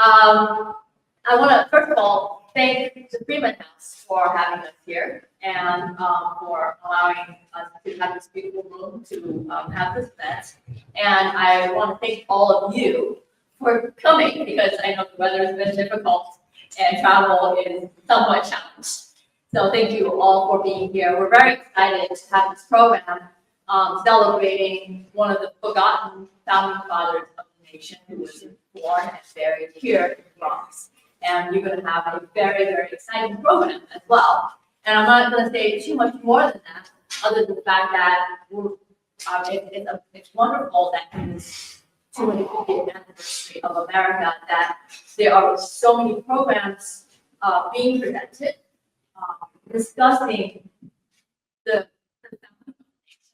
I want to, first of all, thank the Freeman House for having us here and for allowing us to have this beautiful room to have this event. And I want to thank all of you for coming because I know the weather has been difficult and travel is somewhat challenged. So thank you all for being here. We're very excited to have this program celebrating one of the forgotten founding fathers of the nation who was born and buried here in the Bronx. And you're going to have a very, very exciting program as well. And I'm not going to say too much more than that, other than the fact that it's wonderful that in this 250th anniversary of America, that there are so many programs being presented, discussing the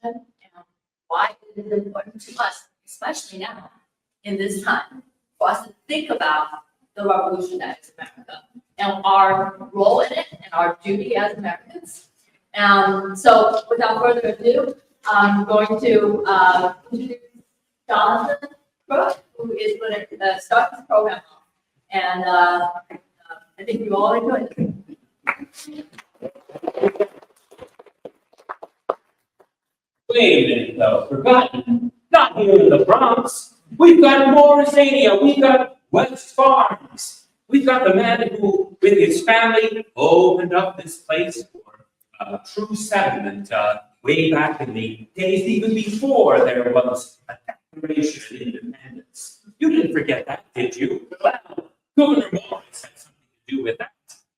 founding and why it is important to us, especially now in this time, for us to think about the revolution that is America and our role in it and our duty as Americans. So without further ado, I'm going to introduce Jonathan Crook, who is going to start this program off. And I think you all enjoy it. Wait a minute, though. Forgotten. Not here in the Bronx. We've got Morrisania. We've got West Farms. We've got the man who, with his family, opened up this place for true settlement way back in the days even before there was a Declaration of Independence. You didn't forget that, did you? Well, Gouverneur Morris had something to do with that.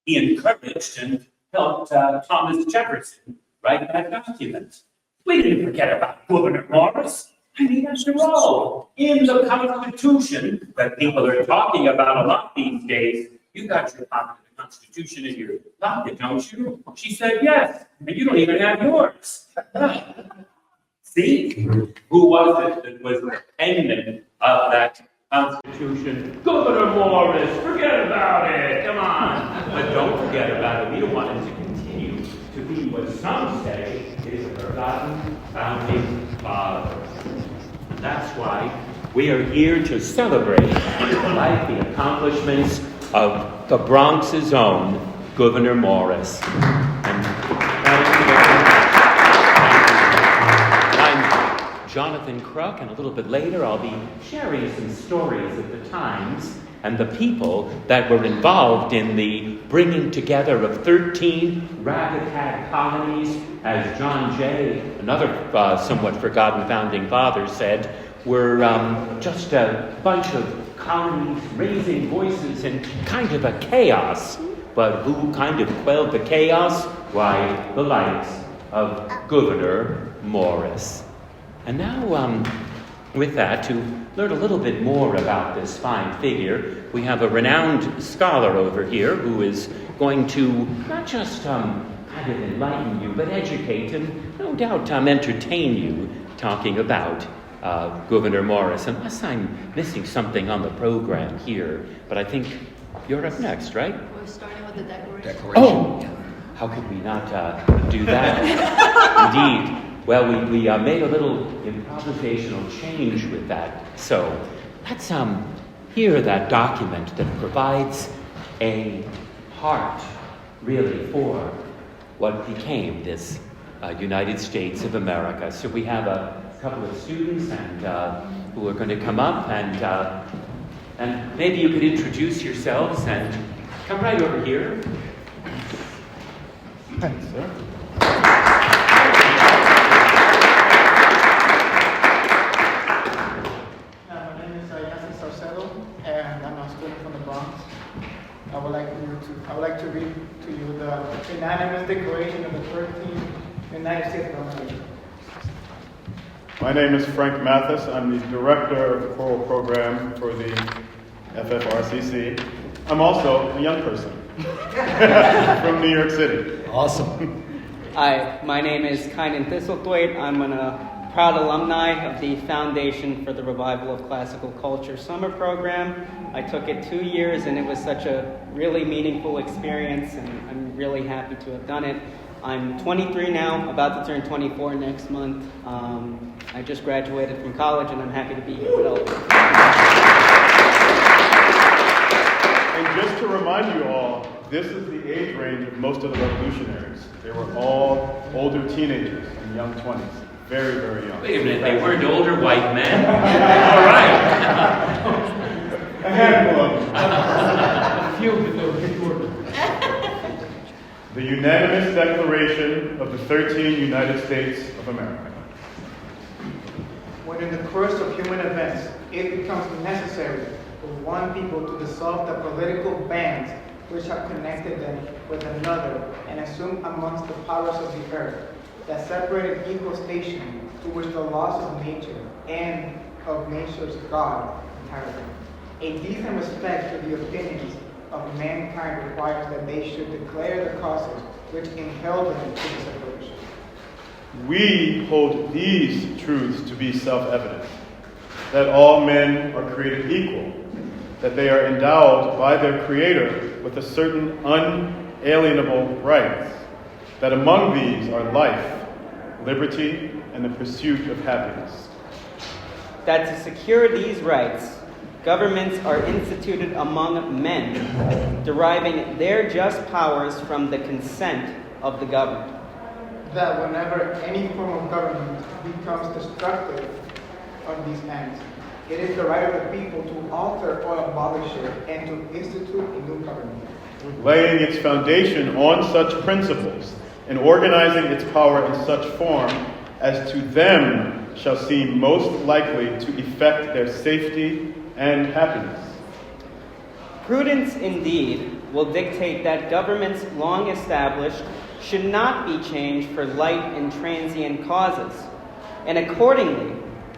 He encouraged and helped Thomas Jefferson write that document. We didn't forget about Gouverneur Morris. I mean, after all, in the Constitution that people are talking about a lot these days, you got your copy of the Constitution in your pocket, don't you? She said yes, and you don't even have yours. See? Who was it that was the penman of that Constitution? Gouverneur Morris, forget about it, come on. But don't forget about it. We don't want it to continue to be what some say is a forgotten founding father. That's why we are here to celebrate the life, the accomplishments of the Bronx's own Gouverneur Morris. And I'm Jonathan Crook, and a little bit later I'll be sharing some stories of the times and the people that were involved in the bringing together of 13 ragtag colonies, as John Jay, another somewhat forgotten founding father, said, were just a bunch of colonies raising voices in kind of a chaos. But who kind of quelled the chaos? Why, the likes of Gouverneur Morris. And now, with that, to learn a little bit more about this fine figure, we have a renowned scholar over here who is going to not just kind of enlighten you, but educate and no doubt entertain you talking about Gouverneur Morris. Unless I'm missing something on the program here, but I think you're up next, right? We're starting with the Declaration. Oh, how could we not do that? Indeed. Well, we made a little improvisational change with that. So let's hear that document that provides a heart, really, for what became this United States of America. So we have a couple of students and who are going to come up, and maybe you could introduce yourselves and come right over here. Thanks, sir. I would like to read to you the unanimous declaration of the 13th United States of America. My name is Frank Mathis. I'm the director of the choral program for the FFRCC. I'm also a young person from New York City. Awesome. Hi, my name is Kynan Thistlethwaite. I'm a proud alumni of the Foundation for the Revival of Classical Culture summer program. I took it 2 years, and it was such a really meaningful experience, and I'm really happy to have done it. I'm 23 now, about to turn 24 next month. I just graduated from college, and I'm happy to be here with all of you. this is the age range of most of the revolutionaries. They were all older teenagers and young 20s. Very, very young. Wait a minute, they weren't older white men? All right. A handful of them. A few before. The unanimous declaration of the 13 United States of America. When in the course of human events, it becomes necessary for one people to dissolve the political bands which have connected them with another and assume amongst the powers of the earth that separated equal station to which the laws of nature and of nature's God entirely. A decent respect for the opinions of mankind requires that they should declare the causes which impel them to the separation. We hold these truths to be self-evident, that all men are created equal, that they are endowed by their Creator with a certain unalienable rights, that among these are life, liberty, and the pursuit of happiness. That to secure these rights, governments are instituted among men, deriving their just powers from the consent of the governed. That whenever any form of government becomes destructive of these ends, it is the right of the people to alter or abolish it and to institute a new government. Laying its foundation on such principles and organizing its power in such form as to them shall seem most likely to effect their safety and happiness. Prudence, indeed, will dictate that governments long established should not be changed for light and transient causes, and accordingly,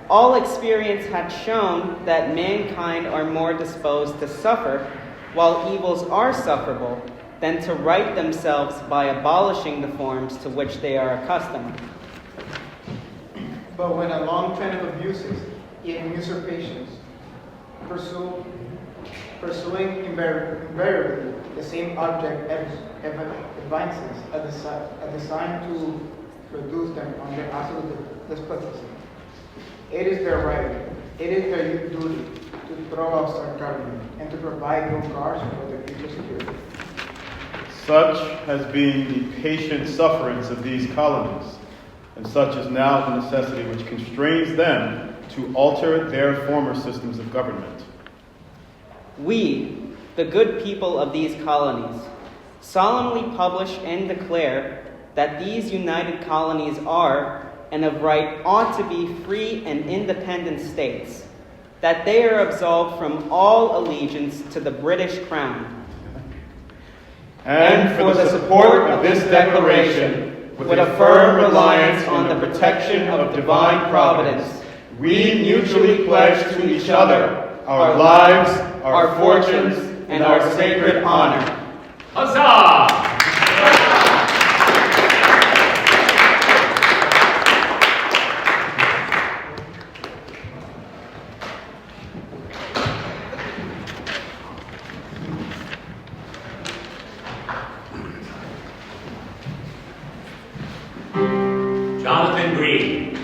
all experience had shown that mankind are more disposed to suffer, while evils are sufferable, than to right themselves by abolishing the forms to which they are accustomed. But when a long trend of abuses, even usurpations, pursuing invariably the same object advances a design to reduce them under absolute despotism. It is their right, it is their duty to throw off such government and to provide no guards for their future security. Such has been the patient sufferance of these colonies, and such is now the necessity which constrains them to alter their former systems of government. We, the good people of these colonies, solemnly publish and declare that these united colonies are, and of right ought to be, free and independent states, that they are absolved from all allegiance to the British Crown. And for the support of this declaration, with a firm reliance on the protection of divine providence, we mutually pledge to each other our lives, our fortunes, and our sacred honor. Huzzah! Jonathan Green.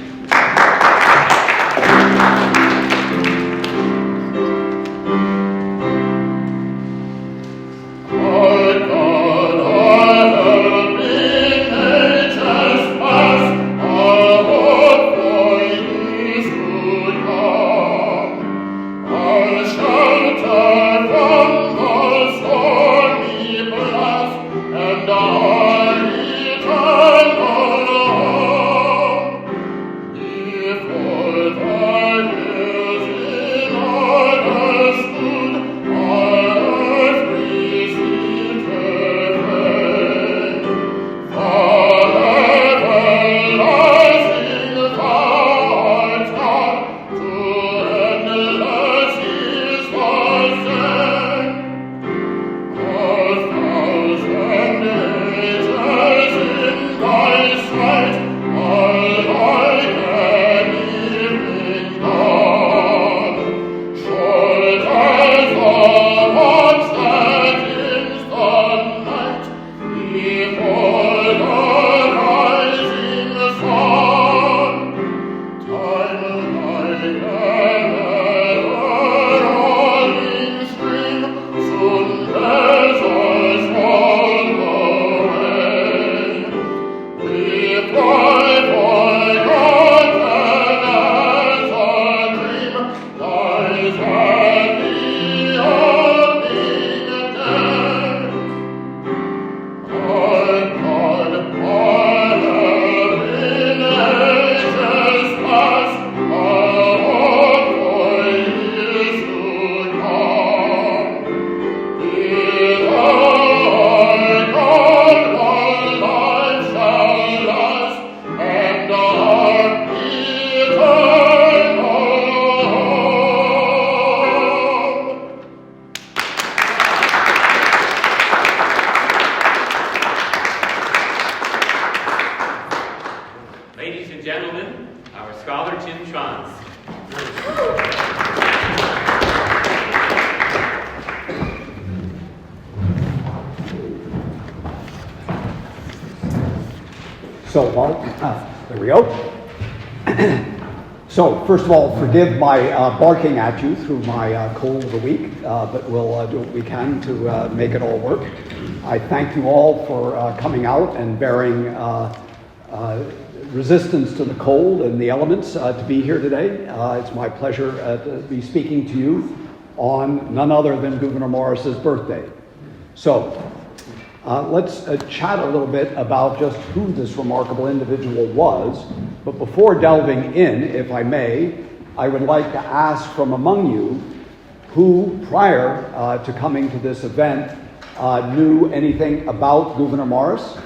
Soon as us So, there we go. So, first of all, forgive my barking at you through my cold of the week, but we'll do what we can to make it all work. I thank you all for coming out and bearing resistance to the cold and the elements to be here today. It's my pleasure to be speaking to you on none other than Gouverneur Morris's birthday. So, let's chat a little bit about just who this remarkable individual was. But before delving in, if I may, I would like to ask from among you who, prior to coming to this event, knew anything about Gouverneur Morris.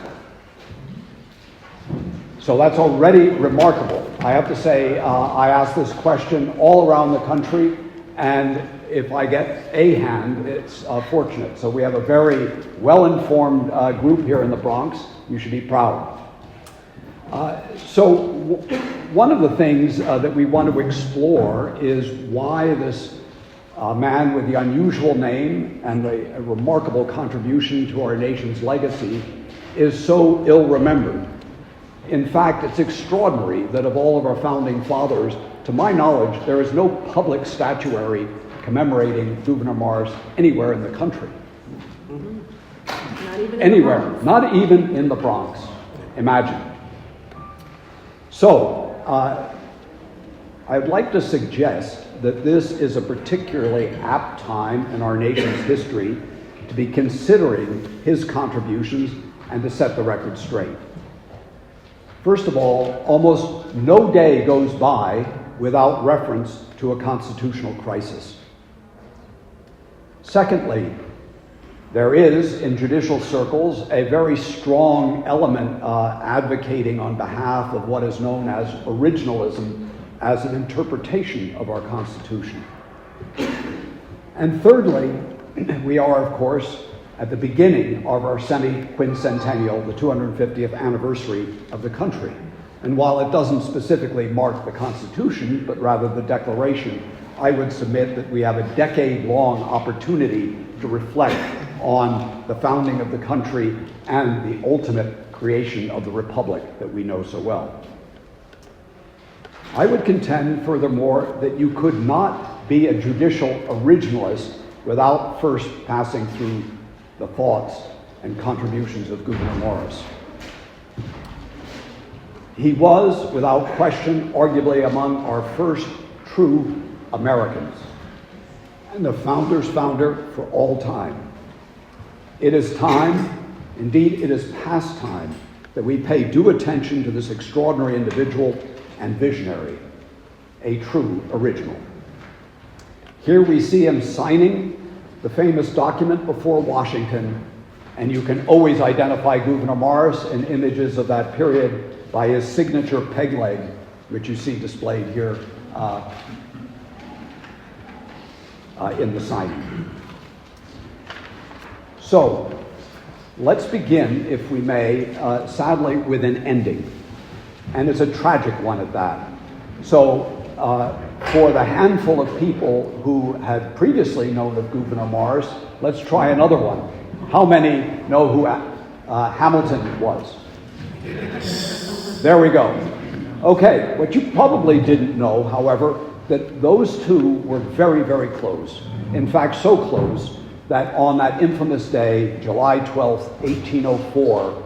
So that's already remarkable. I have to say, I ask this question all around the country, and if I get a hand, it's fortunate. So we have a very well-informed group here in the Bronx. You should be proud. So one of the things that we want to explore is why this man with the unusual name and the remarkable contribution to our nation's legacy is so ill-remembered. In fact, it's extraordinary that of all of our founding fathers, to my knowledge, there is no public statuary commemorating Gouverneur Morris anywhere in the country. Not even Anywhere, in the Bronx. not even in the Bronx. Imagine. So, I'd like to suggest that this is a particularly apt time in our nation's history to be considering his contributions and to set the record straight. First of all, almost no day goes by without reference to a constitutional crisis. Secondly, there is, in judicial circles, a very strong element advocating on behalf of what is known as originalism as an interpretation of our Constitution. And thirdly, we are, of course, at the beginning of our semi-quincentennial, the 250th anniversary of the country. And while it doesn't specifically mark the Constitution, but rather the Declaration, I would submit that we have a decade-long opportunity to reflect on the founding of the country and the ultimate creation of the republic that we know so well. I would contend, furthermore, that you could not be a judicial originalist without first passing through the thoughts and contributions of Gouverneur Morris. He was, without question, arguably among our first true Americans, and the founder's founder for all time. It is time, indeed it is past time, that we pay due attention to this extraordinary individual and visionary, a true original. Here we see him signing the famous document before Washington, and you can always identify Gouverneur Morris in images of that period by his signature peg leg, which you see displayed here in the signing. So, let's begin, if we may, sadly, with an ending. And it's a tragic one at that. So, for the handful of people who had previously known of Gouverneur Morris, let's try another one. How many know who Hamilton was? There we go. Okay, what you probably didn't know, however, that those two were very, very close. In fact, so close that on that infamous day, July 12th, 1804,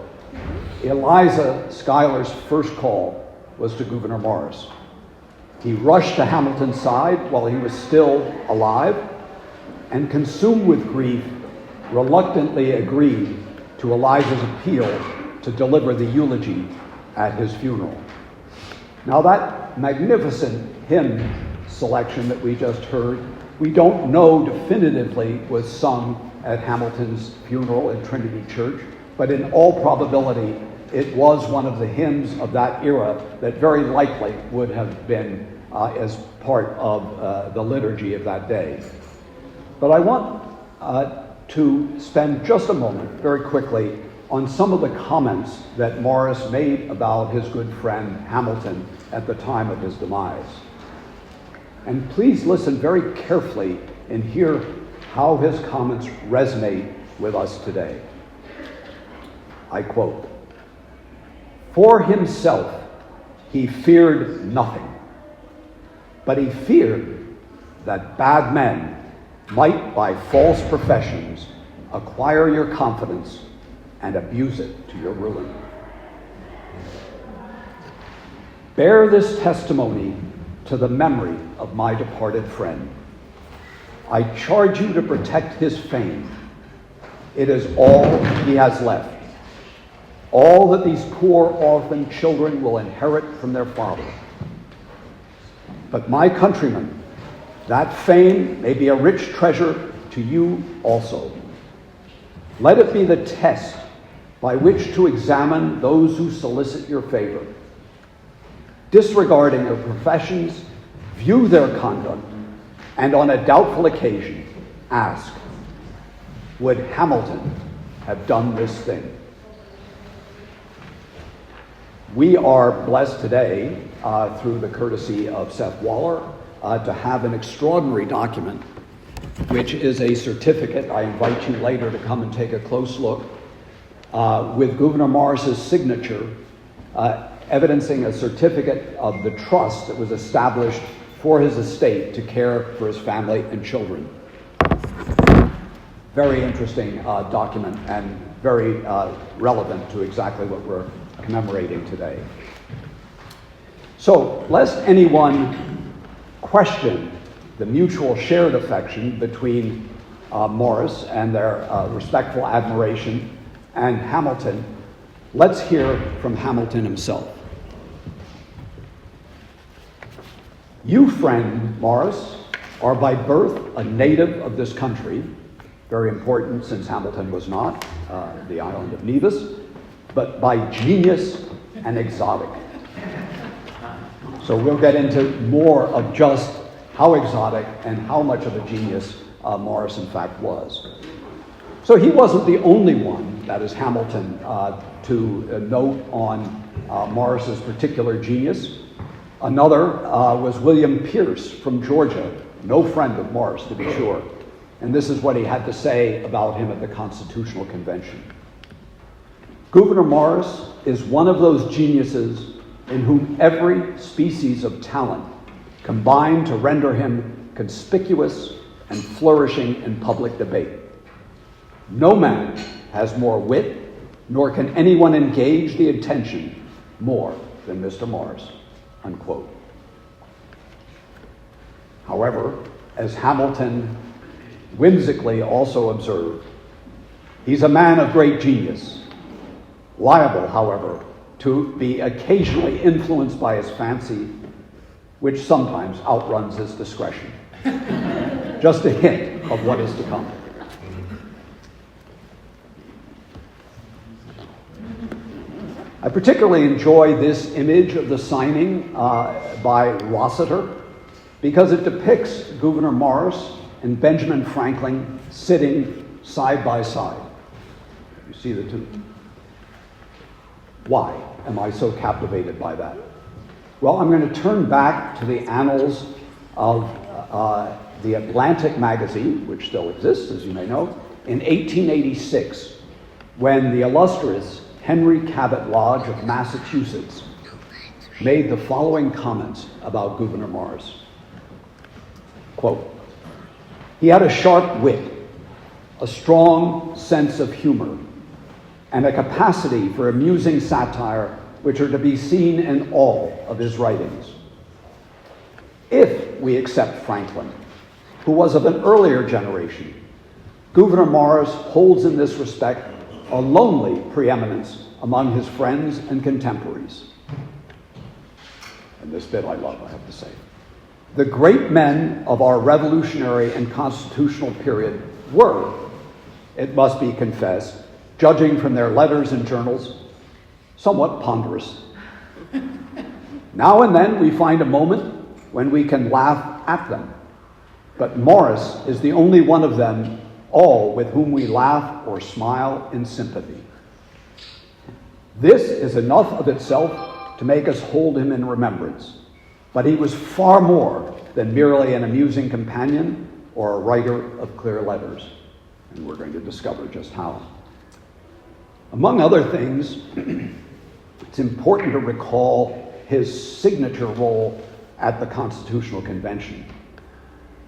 Eliza Schuyler's first call was to Gouverneur Morris. He rushed to Hamilton's side while he was still alive, and consumed with grief, reluctantly agreed to Eliza's appeal to deliver the eulogy at his funeral. Now that magnificent hymn selection that we just heard, we don't know definitively was sung at Hamilton's funeral in Trinity Church, but in all probability, it was one of the hymns of that era that very likely would have been as part of the liturgy of that day. But I want to spend just a moment, very quickly, on some of the comments that Morris made about his good friend Hamilton at the time of his demise. And please listen very carefully and hear how his comments resonate with us today. I quote, For himself, he feared nothing, but he feared that bad men might, by false professions, acquire your confidence and abuse it to your ruin. Bear this testimony to the memory of my departed friend. I charge you to protect his fame. It is all he has left, all that these poor orphan children will inherit from their father. But my countrymen, that fame may be a rich treasure to you also. Let it be the test by which to examine those who solicit your favor. Disregarding their professions, view their conduct, and on a doubtful occasion, ask, would Hamilton have done this thing? We are blessed today, through the courtesy of Seth Waller, to have an extraordinary document, which is a certificate. I invite you later to come and take a close look, with Gouverneur Morris's signature, evidencing a certificate of the trust that was established for his estate to care for his family and children. Very interesting document and very relevant to exactly what we're commemorating today. So, lest anyone question the mutual shared affection between Morris and their respectful admiration and Hamilton, let's hear from Hamilton himself. You, friend Morris, are by birth a native of this country, very important since Hamilton was not, the island of Nevis, but by genius and exotic. So we'll get into more of just how exotic and how much of a genius Morris in fact was. So he wasn't the only one, that is Hamilton, to note on Morris's particular genius. Another was William Pierce from Georgia, no friend of Morris to be sure. And this is what he had to say about him at the Constitutional Convention. Gouverneur Morris is one of those geniuses in whom every species of talent combined to render him conspicuous and flourishing in public debate. No man has more wit, nor can anyone engage the attention more than Mr. Morris, unquote. However, as Hamilton whimsically also observed, he's a man of great genius, liable, however, to be occasionally influenced by his fancy, which sometimes outruns his discretion. Just a hint of what is to come. I particularly enjoy this image of the signing by Rossiter because it depicts Gouverneur Morris and Benjamin Franklin sitting side by side. You see the two. Why am I so captivated by that? Well, I'm going to turn back to the annals of the Atlantic magazine, which still exists, as you may know, in 1886, when the illustrious Henry Cabot Lodge of Massachusetts made the following comments about Gouverneur Morris. Quote, he had a sharp wit, a strong sense of humor, and a capacity for amusing satire which are to be seen in all of his writings. If we accept Franklin, who was of an earlier generation, Gouverneur Morris holds in this respect a lonely preeminence among his friends and contemporaries. And this bit I love, I have to say. The great men of our revolutionary and constitutional period were, it must be confessed, judging from their letters and journals, somewhat ponderous. Now and then we find a moment when we can laugh at them, but Morris is the only one of them all with whom we laugh or smile in sympathy. This is enough of itself to make us hold him in remembrance, but he was far more than merely an amusing companion or a writer of clear letters, and we're going to discover just how. Among other things, it's important to recall his signature role at the Constitutional Convention.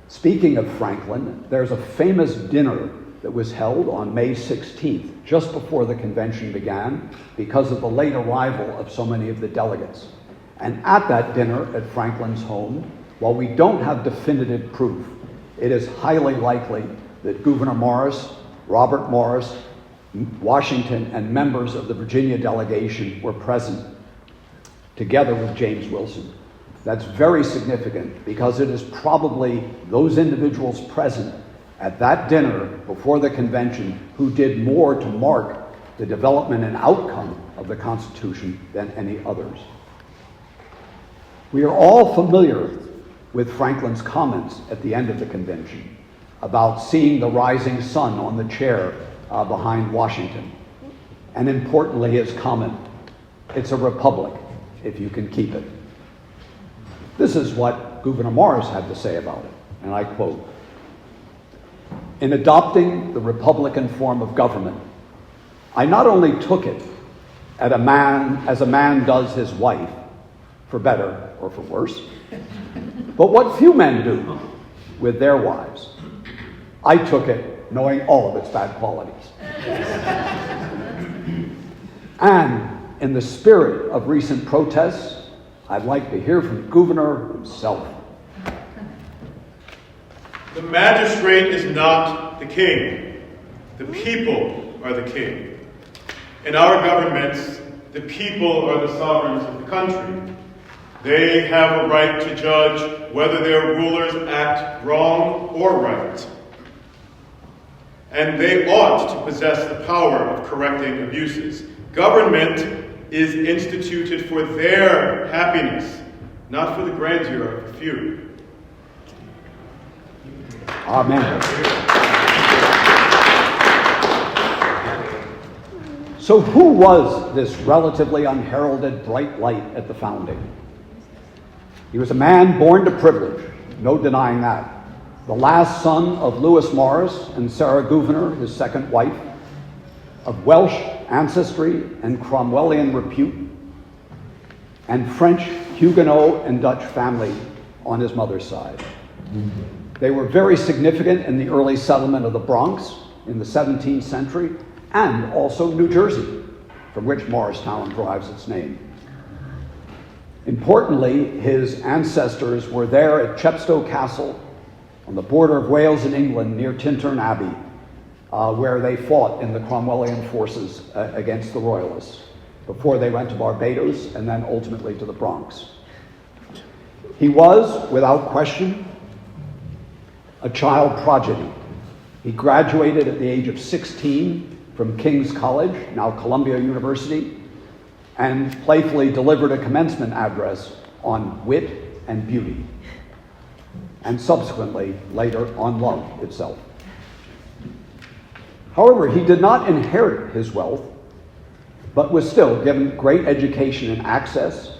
Speaking of Franklin, there's a famous dinner that was held on May 16th, just before the convention began, because of the late arrival of so many of the delegates. And at that dinner at Franklin's home, while we don't have definitive proof, it is highly likely that Gouverneur Morris, Robert Morris, Washington, and members of the Virginia delegation were present, together with James Wilson. That's very significant because it is probably those individuals present at that dinner before the convention who did more to mark the development and outcome of the Constitution than any others. We are all familiar with Franklin's comments at the end of the convention about seeing the rising sun on the chair behind Washington. And importantly, his comment, "It's a republic if you can keep it." This is what Gouverneur Morris had to say about it, and I quote, "In adopting the Republican form of government, I not only took it as a man does his wife, for better or for worse, but what few men do with their wives. I took it knowing all of its bad qualities." And in the spirit of recent protests, I'd like to hear from the governor himself. The magistrate is not the king. The people are the king. In our governments, the people are the sovereigns of the country. They have a right to judge whether their rulers act wrong or right. And they ought to possess the power of correcting abuses. Government is instituted for their happiness, not for the grandeur of a few. Amen. So who was this relatively unheralded bright light at the founding? He was a man born to privilege, no denying that. The last son of Lewis Morris and Sarah Gouverneur, his second wife, of Welsh ancestry and Cromwellian repute, and French, Huguenot, and Dutch family on his mother's side. They were very significant in the early settlement of the Bronx in the 17th century, and also New Jersey, from which Morristown derives its name. Importantly, his ancestors were there at Chepstow Castle on the border of Wales and England near Tintern Abbey, where they fought in the Cromwellian forces against the Royalists before they went to Barbados and then ultimately to the Bronx. He was, without question, a child prodigy. He graduated at the age of 16 from King's College, now Columbia University, and playfully delivered a commencement address on wit and beauty, and subsequently, later, on love itself. However, he did not inherit his wealth, but was still given great education and access,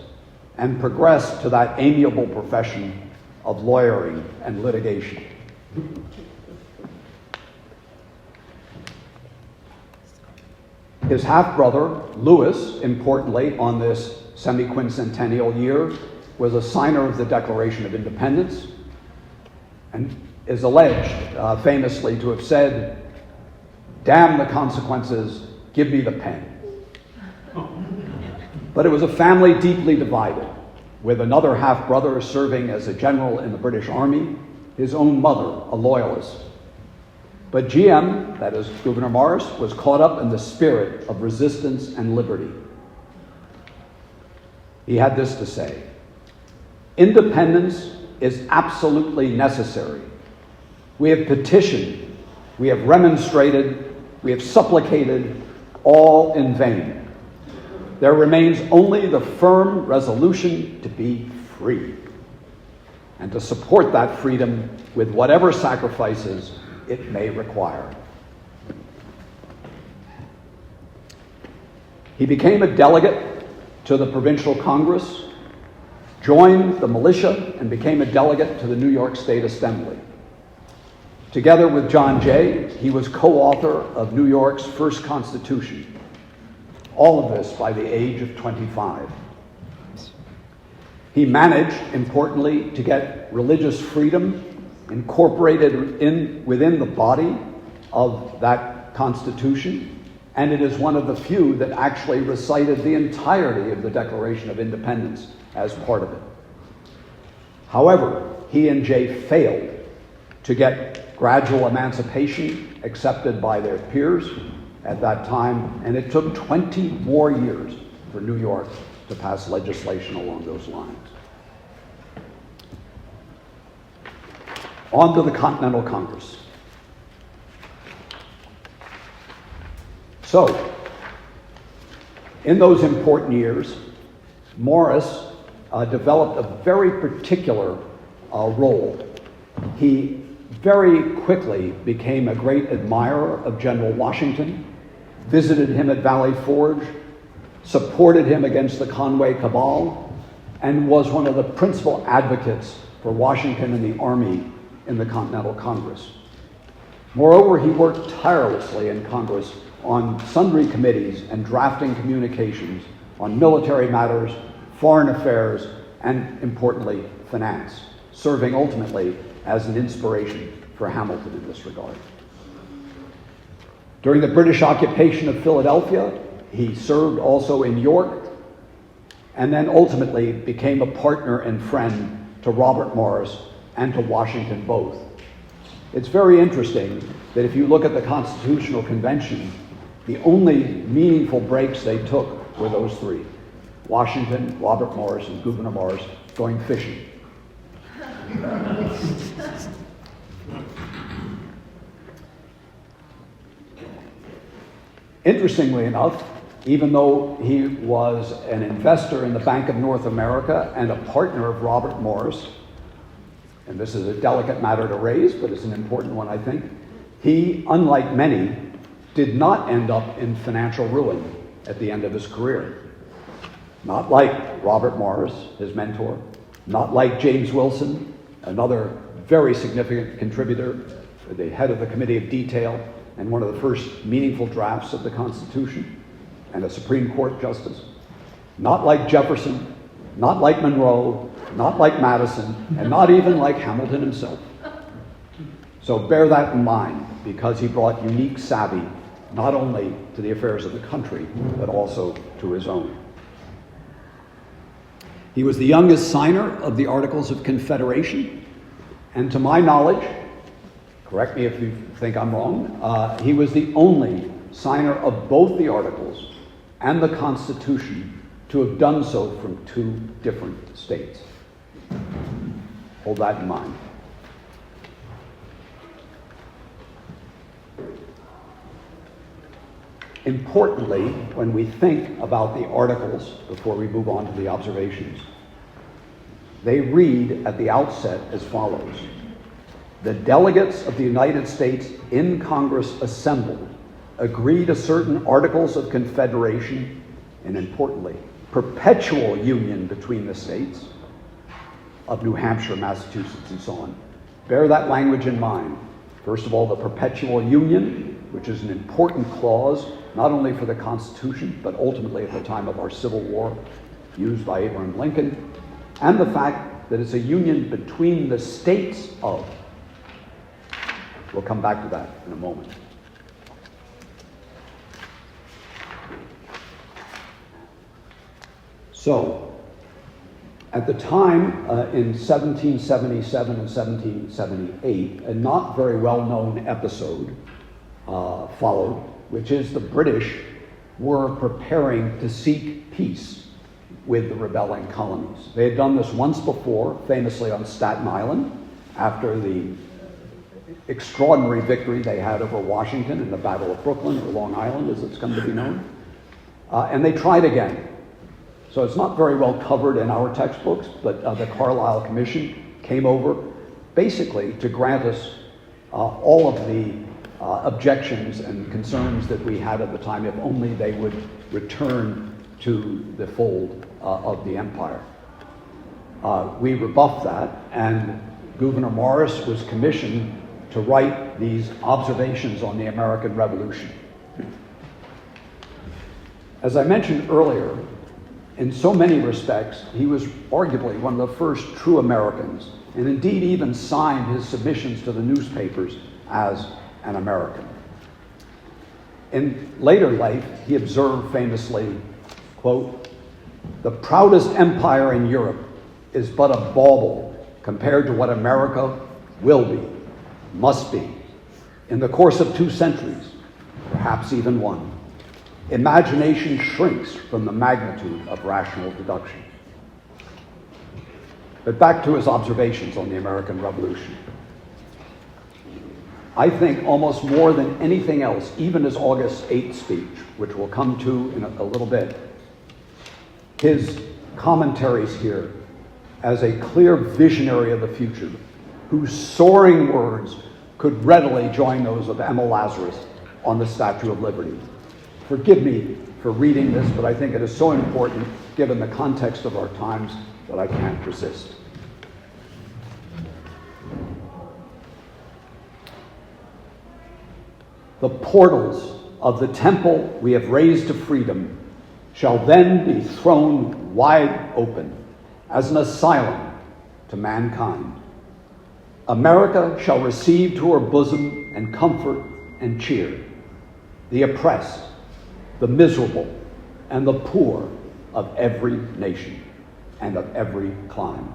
and progressed to that amiable profession of lawyering and litigation. His half-brother, Louis, importantly, on this semi-quincentennial year, was a signer of the Declaration of Independence, and is alleged famously to have said, "Damn the consequences, give me the pen." But it was a family deeply divided, with another half-brother serving as a general in the British Army, his own mother a loyalist. But GM, that is Gouverneur Morris, was caught up in the spirit of resistance and liberty. He had this to say: "Independence is absolutely necessary. We have petitioned, we have remonstrated, we have supplicated, all in vain. There remains only the firm resolution to be free, and to support that freedom with whatever sacrifices it may require." He became a delegate to the Provincial Congress, joined the militia, and became a delegate to the New York State Assembly. Together with John Jay, he was co-author of New York's first Constitution. all of this by the age of 25. He managed, importantly, to get religious freedom incorporated within the body of that Constitution, and it is one of the few that actually recited the entirety of the Declaration of Independence as part of it. However, he and Jay failed to get gradual emancipation accepted by their peers at that time, and it took 20 more years for New York to pass legislation along those lines. On to the Continental Congress. So, in those important years, Morris developed a very particular role. He very quickly became a great admirer of General Washington, visited him at Valley Forge, supported him against the Conway Cabal, and was one of the principal advocates for Washington and the Army in the Continental Congress. Moreover, he worked tirelessly in Congress on sundry committees and drafting communications on military matters, foreign affairs, and importantly, finance, serving ultimately as an inspiration for Hamilton in this regard. During the British occupation of Philadelphia, he served also in York, and then ultimately became a partner and friend to Robert Morris and to Washington both. It's very interesting that if you look at the Constitutional Convention, the only meaningful breaks they took were those three: Washington, Robert Morris, and Gouverneur Morris going fishing. Interestingly enough, even though he was an investor in the Bank of North America and a partner of Robert Morris, and this is a delicate matter to raise, but it's an important one, I think, he, unlike many, did not end up in financial ruin at the end of his career. Not like Robert Morris, his mentor, not like James Wilson, another very significant contributor, the head of the Committee of Detail, and one of the first meaningful drafts of the Constitution, and a Supreme Court justice. Not like Jefferson, not like Monroe, not like Madison, and not even like Hamilton himself. So bear that in mind, because he brought unique savvy not only to the affairs of the country, but also to his own. He was the youngest signer of the Articles of Confederation, and to my knowledge, correct me if you think I'm wrong, he was the only signer of both the Articles and the Constitution to have done so from two different states. Hold that in mind. Importantly, when we think about the Articles, before we move on to the observations, they read at the outset as follows: the delegates of the United States in Congress assembled agree to certain Articles of Confederation, and importantly, perpetual union between the states of New Hampshire, Massachusetts, and so on. Bear that language in mind. First of all, the perpetual union, which is an important clause, not only for the Constitution, but ultimately at the time of our Civil War, used by Abraham Lincoln, and the fact that it's a union between the states of. We'll come back to that in a moment. So, at the time, in 1777 and 1778, a not very well-known episode followed, which is the British were preparing to seek peace with the rebelling colonies. They had done this once before, famously on Staten Island, after the extraordinary victory they had over Washington in the Battle of Brooklyn, or Long Island as it's come to be known. And they tried again. So it's not very well covered in our textbooks, but the Carlisle Commission came over basically to grant us all of the objections and concerns that we had at the time, if only they would return to the fold of the empire. We rebuffed that, and Gouverneur Morris was commissioned to write these observations on the American Revolution. As I mentioned earlier, in so many respects, he was arguably one of the first true Americans, and indeed even signed his submissions to the newspapers as an American. In later life, he observed famously, quote, "The proudest empire in Europe is but a bauble compared to what America will be, must be, in the course of 2 centuries, perhaps even 1. Imagination shrinks from the magnitude of rational deduction." But back to his observations on the American Revolution. I think almost more than anything else, even his August 8th speech, which we'll come to in a little bit, his commentaries here as a clear visionary of the future, whose soaring words could readily join those of Emma Lazarus on the Statue of Liberty. Forgive me for reading this, but I think it is so important, given the context of our times, that I can't resist. "The portals of the temple we have raised to freedom shall then be thrown wide open as an asylum to mankind. America shall receive to her bosom and comfort and cheer the oppressed, the miserable, and the poor of every nation and of every clime.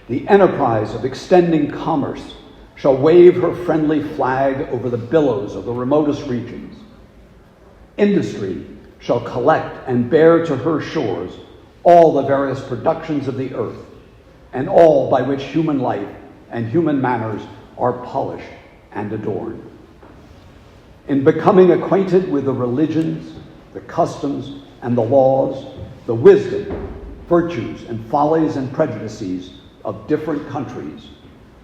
The enterprise of extending commerce shall wave her friendly flag over the billows of the remotest regions. Industry shall collect and bear to her shores all the various productions of the earth, and all by which human life and human manners are polished and adorned. In becoming acquainted with the religions, the customs, and the laws, the wisdom, virtues, and follies and prejudices of different countries,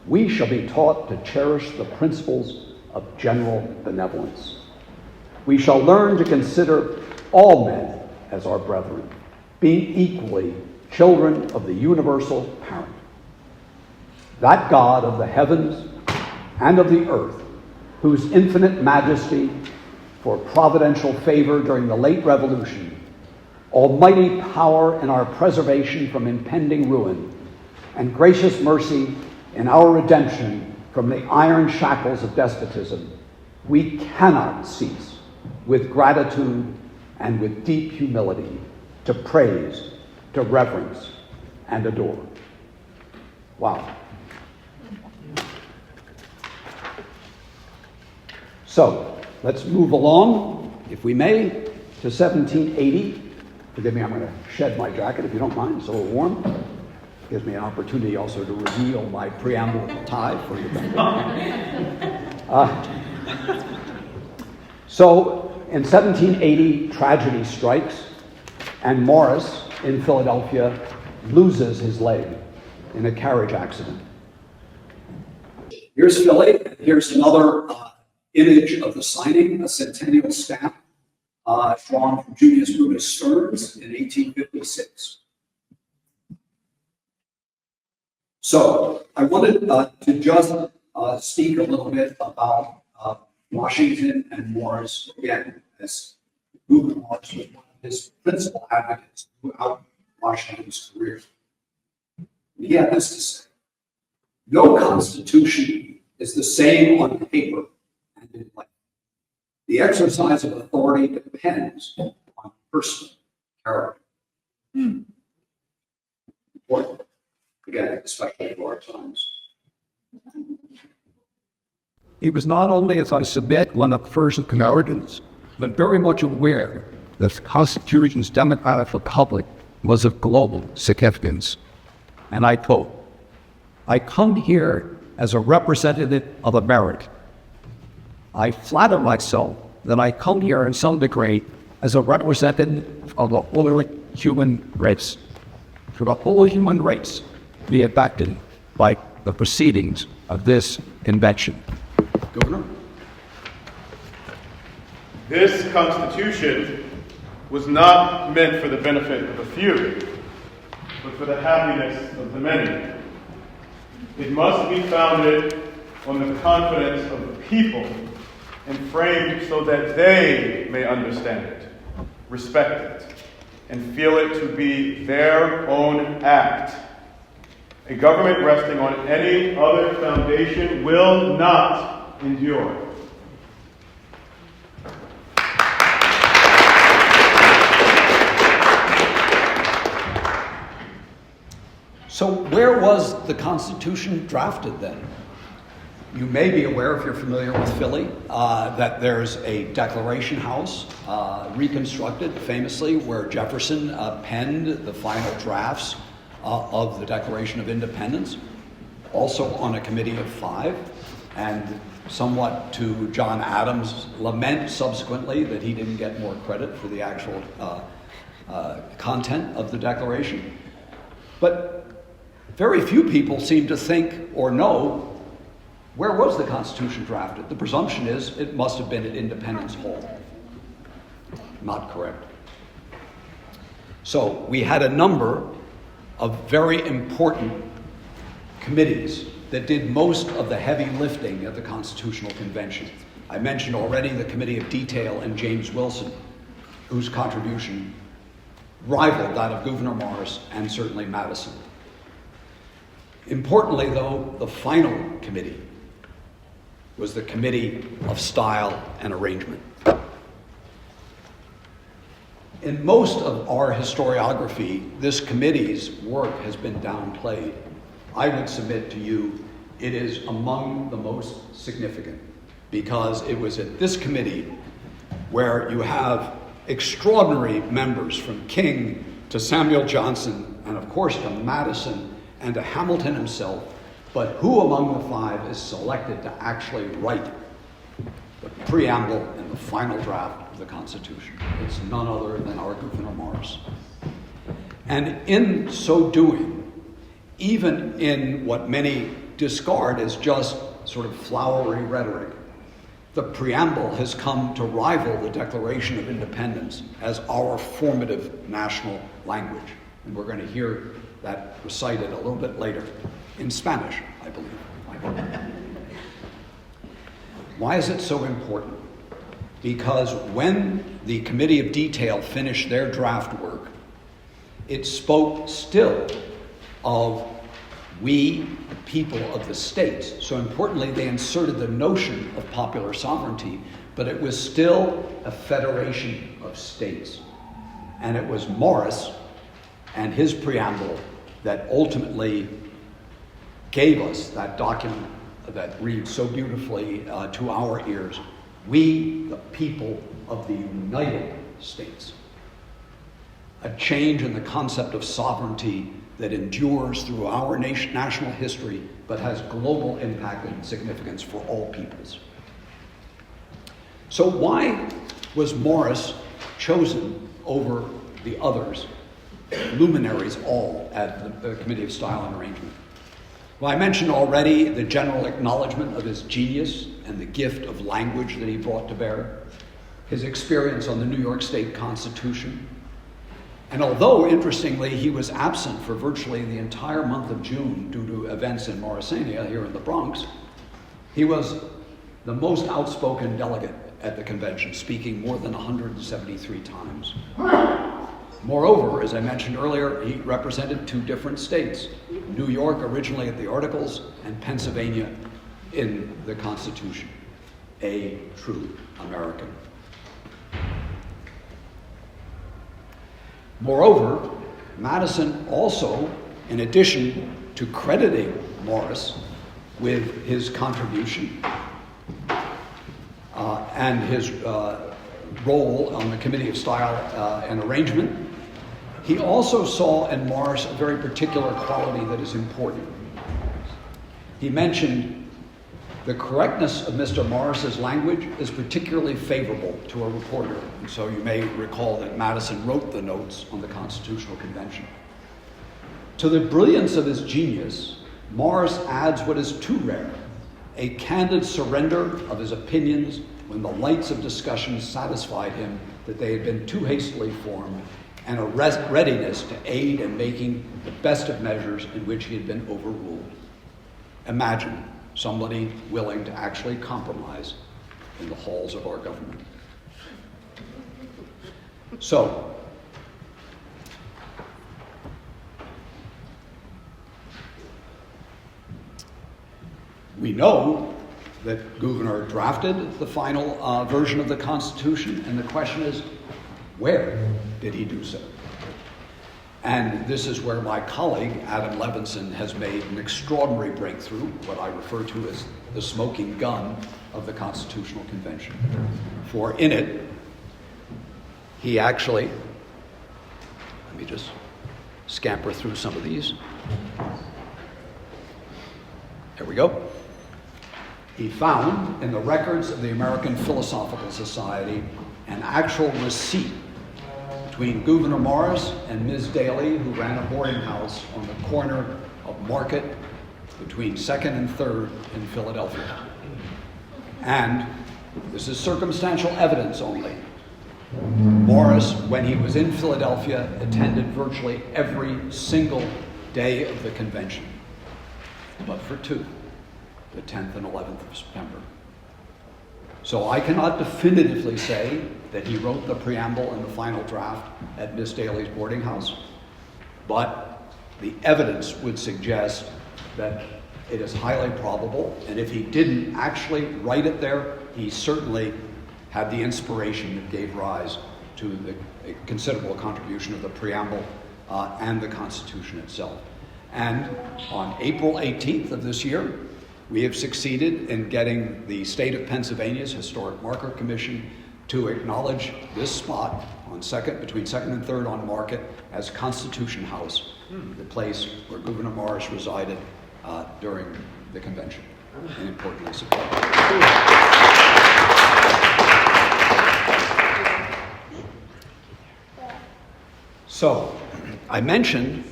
we shall be taught to cherish the principles of general benevolence. We shall learn to consider all men as our brethren, being equally children of the universal parent. That God of the heavens and of the earth, whose infinite majesty for providential favor during the late Revolution, almighty power in our preservation from impending ruin, and gracious mercy in our redemption from the iron shackles of despotism, we cannot cease with gratitude and with deep humility to praise, to reverence, and adore. Wow. So, let's move along, if we may, to 1780. Forgive me, I'm going to shed my jacket if you don't mind, it's a little warm. Gives me an opportunity also to reveal my preamble tie for you. So, in 1780, tragedy strikes, and Morris in Philadelphia loses his leg in a carriage accident. Here's Philly. Here's another image of the signing, a centennial stamp drawn from Junius Brutus Stearns in 1856. So I wanted to just speak a little bit about Washington and Morris again, as Gouverneur Morris was one of his principal advocates throughout Washington's career. He had this to say: "No constitution is the same on paper and in life. The exercise of authority depends on personal character." Important, again, especially for our times. It was not only, as I submit, one of the first Americans, but very much aware that the Constitution's democratic republic was of global significance. And I quote, "I come here as a representative of America. I flatter myself that I come here in some degree as a representative of the whole human race. For the whole human race be affected by the proceedings of this convention." Governor? This Constitution was not meant for the benefit of a few, but for the happiness of the many. It must be founded on the confidence of the people and framed so that they may understand it, respect it, and feel it to be their own act. A government resting on any other foundation will not endure. So where was the Constitution drafted then? You may be aware, if you're familiar with Philly, that there's a Declaration House reconstructed famously where Jefferson penned the final drafts of the Declaration of Independence, also on a committee of 5, and somewhat to John Adams' lament subsequently that he didn't get more credit for the actual content of the Declaration. But very few people seem to think or know, where was the Constitution drafted? The presumption is it must have been at Independence Hall. Not correct. So we had a number of very important committees that did most of the heavy lifting at the Constitutional Convention. I mentioned already the Committee of Detail and James Wilson, whose contribution rivaled that of Gouverneur Morris and certainly Madison. Importantly, though, the final committee was the Committee of Style and Arrangement. In most of our historiography, this committee's work has been downplayed. I would submit to you it is among the most significant, because it was at this committee where you have extraordinary members from King to Samuel Johnson and of course to Madison and to Hamilton himself, but who among the 5 is selected to actually write the preamble and the final draft of the Constitution? It's none other than our Gouverneur Morris. And in so doing, even in what many discard as just sort of flowery rhetoric, the preamble has come to rival the Declaration of Independence as our formative national language. And we're going to hear that recited a little bit later in Spanish, I believe. Why is it so important? Because when the Committee of Detail finished their draft work, it spoke still of we, the people of the states. So importantly, they inserted the notion of popular sovereignty, but it was still a federation of states. And it was Morris and his preamble that ultimately gave us that document that reads so beautifully to our ears, we, the people of the United States. A change in the concept of sovereignty that endures through our national history, but has global impact and significance for all peoples. So why was Morris chosen over the others, luminaries all at the Committee of Style and Arrangement? Well, I mentioned already the general acknowledgement of his genius and the gift of language that he brought to bear, his experience on the New York State Constitution. And although, interestingly, he was absent for virtually the entire month of June due to events in Morrisania here in the Bronx, he was the most outspoken delegate at the convention, speaking more than 173 times. Moreover, as I mentioned earlier, he represented 2 different states, New York originally at the Articles and Pennsylvania in the Constitution. A true American. Moreover, Madison also, in addition to crediting Morris with his contribution and his role on the Committee of Style and Arrangement, he also saw in Morris a very particular quality that is important. He mentioned the correctness of Mr. Morris's language is particularly favorable to a reporter. And so you may recall that Madison wrote the notes on the Constitutional Convention. To the brilliance of his genius, Morris adds what is too rare, a candid surrender of his opinions when the lights of discussion satisfied him that they had been too hastily formed, and a readiness to aid in making the best of measures in which he had been overruled. Imagine somebody willing to actually compromise in the halls of our government. So, we know that Gouverneur drafted the final version of the Constitution, and the question is, where did he do so? And this is where my colleague, Adam Levinson, has made an extraordinary breakthrough, what I refer to as the smoking gun of the Constitutional Convention. For in it, he actually, let me just scamper through some of these. There we go. He found in the records of the American Philosophical Society an actual receipt between Gouverneur Morris and Ms. Daly, who ran a boarding house on the corner of Market between 2nd and 3rd in Philadelphia. And this is circumstantial evidence only. Morris, when he was in Philadelphia, attended virtually every single day of the convention, but for two, the 10th and 11th of September. So I cannot definitively say that he wrote the preamble and the final draft at Miss Daly's boarding house, but the evidence would suggest that it is highly probable, and if he didn't actually write it there, he certainly had the inspiration that gave rise to the considerable contribution of the preamble and the Constitution itself. And on April 18th of this year, we have succeeded in getting the state of Pennsylvania's Historic Marker Commission to acknowledge this spot on between 2nd and 3rd on Market as Constitution House, the place where Gouverneur Morris resided during the convention, and importantly supported. So, I mentioned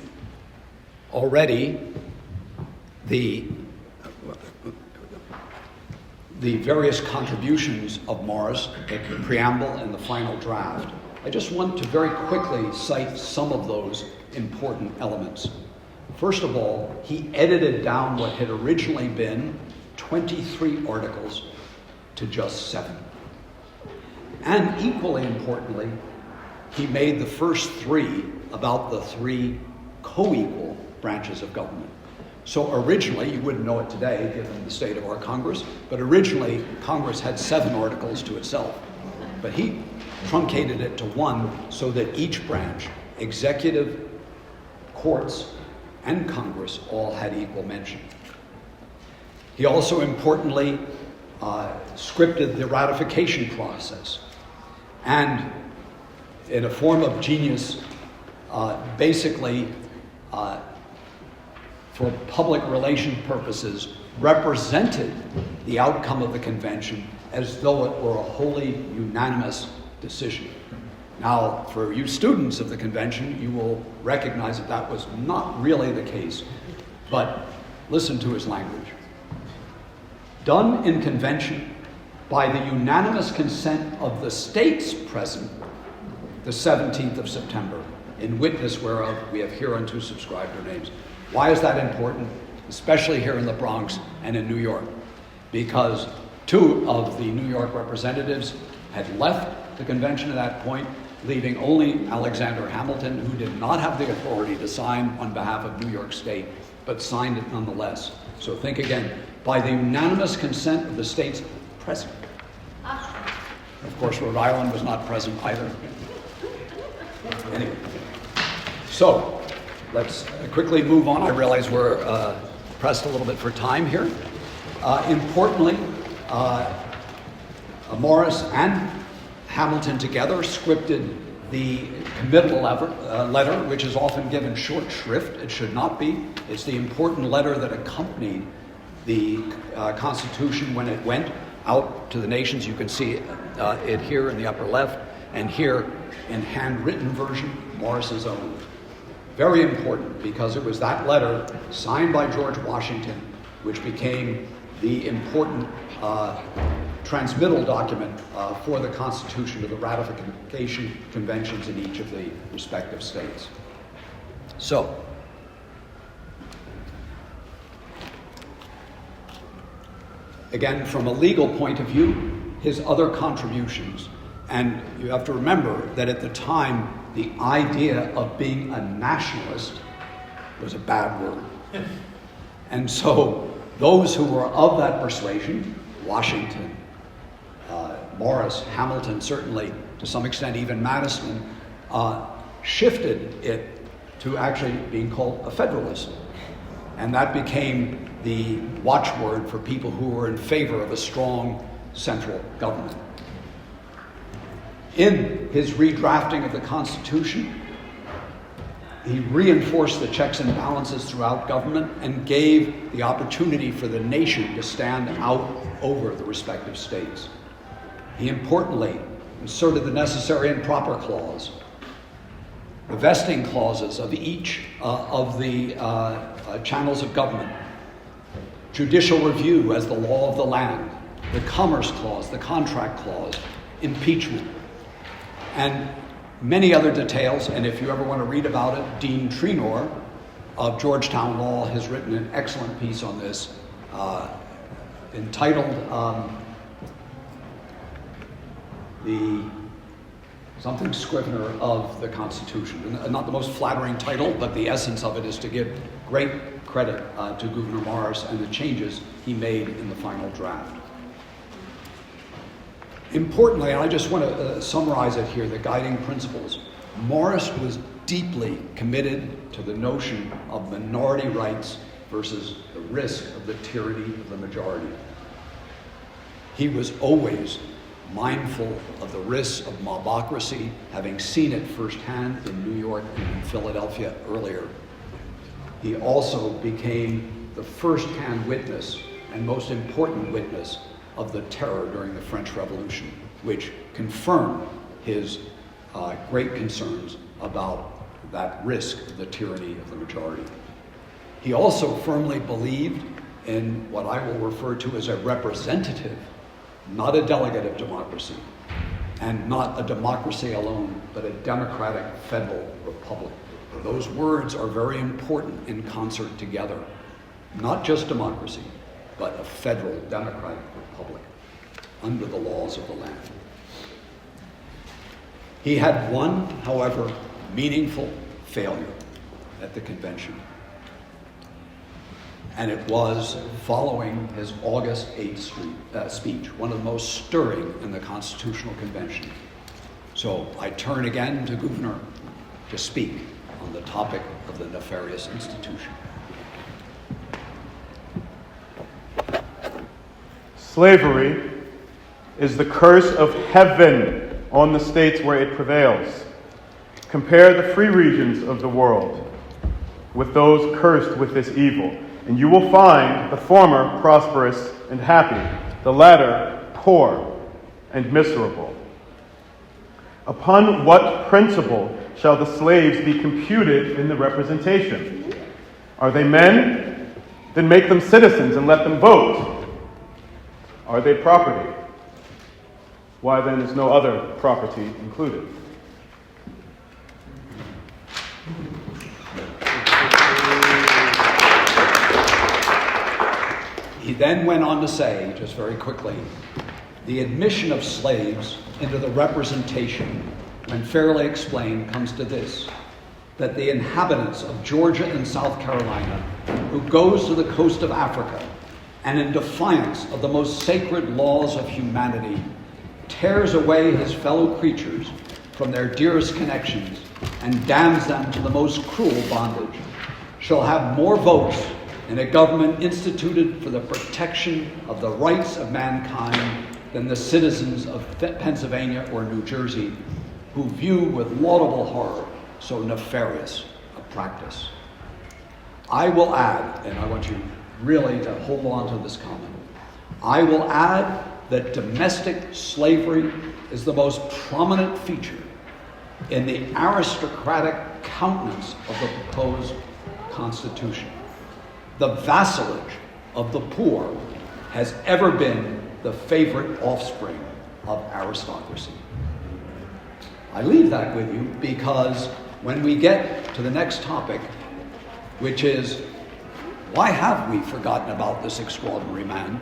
already the various contributions of Morris, the preamble and the final draft. I just want to very quickly cite some of those important elements. First of all, he edited down what had originally been 23 articles to just 7. And equally importantly, he made the first 3 about the 3 co-equal branches of government. So originally, you wouldn't know it today given the state of our Congress, but originally Congress had 7 articles to itself. But he truncated it to 1 so that each branch, executive, courts, and Congress all had equal mention. He also importantly scripted the ratification process, and in a form of genius, basically for public relation purposes, represented the outcome of the convention as though it were a wholly unanimous decision. Now, for you students of the convention, you will recognize that that was not really the case, but listen to his language. Done in convention by the unanimous consent of the states present, the 17th of September, in witness whereof we have hereunto subscribed our names. Why is that important? Especially here in the Bronx and in New York. Because 2 of the New York representatives had left the convention at that point, leaving only Alexander Hamilton, who did not have the authority to sign on behalf of New York State, but signed it nonetheless. So think again, by the unanimous consent of the states present. Of course, Rhode Island was not present either. Anyway, so let's quickly move on. I realize we're pressed a little bit for time here. Importantly, Morris and Hamilton together scripted the committal letter, which is often given short shrift. It should not be. It's the important letter that accompanied the Constitution when it went out to the nations. You can see it here in the upper left, and here in handwritten version, Morris's own. Very important, because it was that letter signed by George Washington which became the important transmittal document for the Constitution to the ratification conventions in each of the respective states. So, again, from a legal point of view, his other contributions And you have to remember that at the time, the idea of being a nationalist was a bad word. And so those who were of that persuasion, Washington, Morris, Hamilton, certainly to some extent even Madison, shifted it to actually being called a federalist. And that became the watchword for people who were in favor of a strong central government. In his redrafting of the Constitution, he reinforced the checks and balances throughout government and gave the opportunity for the nation to stand out over the respective states. He importantly inserted the necessary and proper clause, the vesting clauses of each of the channels of government, judicial review as the law of the land, the commerce clause, the contract clause, impeachment, and many other details. And if you ever want to read about it, Dean Trenor of Georgetown Law has written an excellent piece on this entitled the something Scrivener of the Constitution. Not the most flattering title, but the essence of it is to give great credit to Gouverneur Morris and the changes he made in the final draft. Importantly, and I just want to summarize it here, the guiding principles. Morris was deeply committed to the notion of minority rights versus the risk of the tyranny of the majority. He was always mindful of the risks of mobocracy, having seen it firsthand in New York and in Philadelphia earlier. He also became the first-hand witness and most important witness of the terror during the French Revolution, which confirmed his great concerns about that risk of the tyranny of the majority. He also firmly believed in what I will refer to as a representative, not a delegative democracy, and not a democracy alone, but a democratic federal republic. Those words are very important in concert together. Not just democracy, but a federal democratic republic under the laws of the land. He had one, however, meaningful failure at the convention. And it was following his August 8th speech, one of the most stirring in the Constitutional Convention. So I turn again to Gouverneur to speak on the topic of the nefarious institution. Slavery is the curse of heaven on the states where it prevails. Compare the free regions of the world with those cursed with this evil, and you will find the former prosperous and happy, the latter poor and miserable. Upon what principle shall the slaves be computed in the representation? Are they men? Then make them citizens and let them vote. Are they property? Why then is no other property included? He then went on to say, just very quickly, the admission of slaves into the representation, when fairly explained, comes to this, that the inhabitants of Georgia and South Carolina, who goes to the coast of Africa, and in defiance of the most sacred laws of humanity, tears away his fellow creatures from their dearest connections and damns them to the most cruel bondage, shall have more votes in a government instituted for the protection of the rights of mankind than the citizens of Pennsylvania or New Jersey, who view with laudable horror so nefarious a practice. I will add, and I want you really to hold on to this comment, I will add that domestic slavery is the most prominent feature in the aristocratic countenance of the proposed Constitution. The vassalage of the poor has ever been the favorite offspring of aristocracy. I leave that with you because when we get to the next topic, which is, why have we forgotten about this extraordinary man?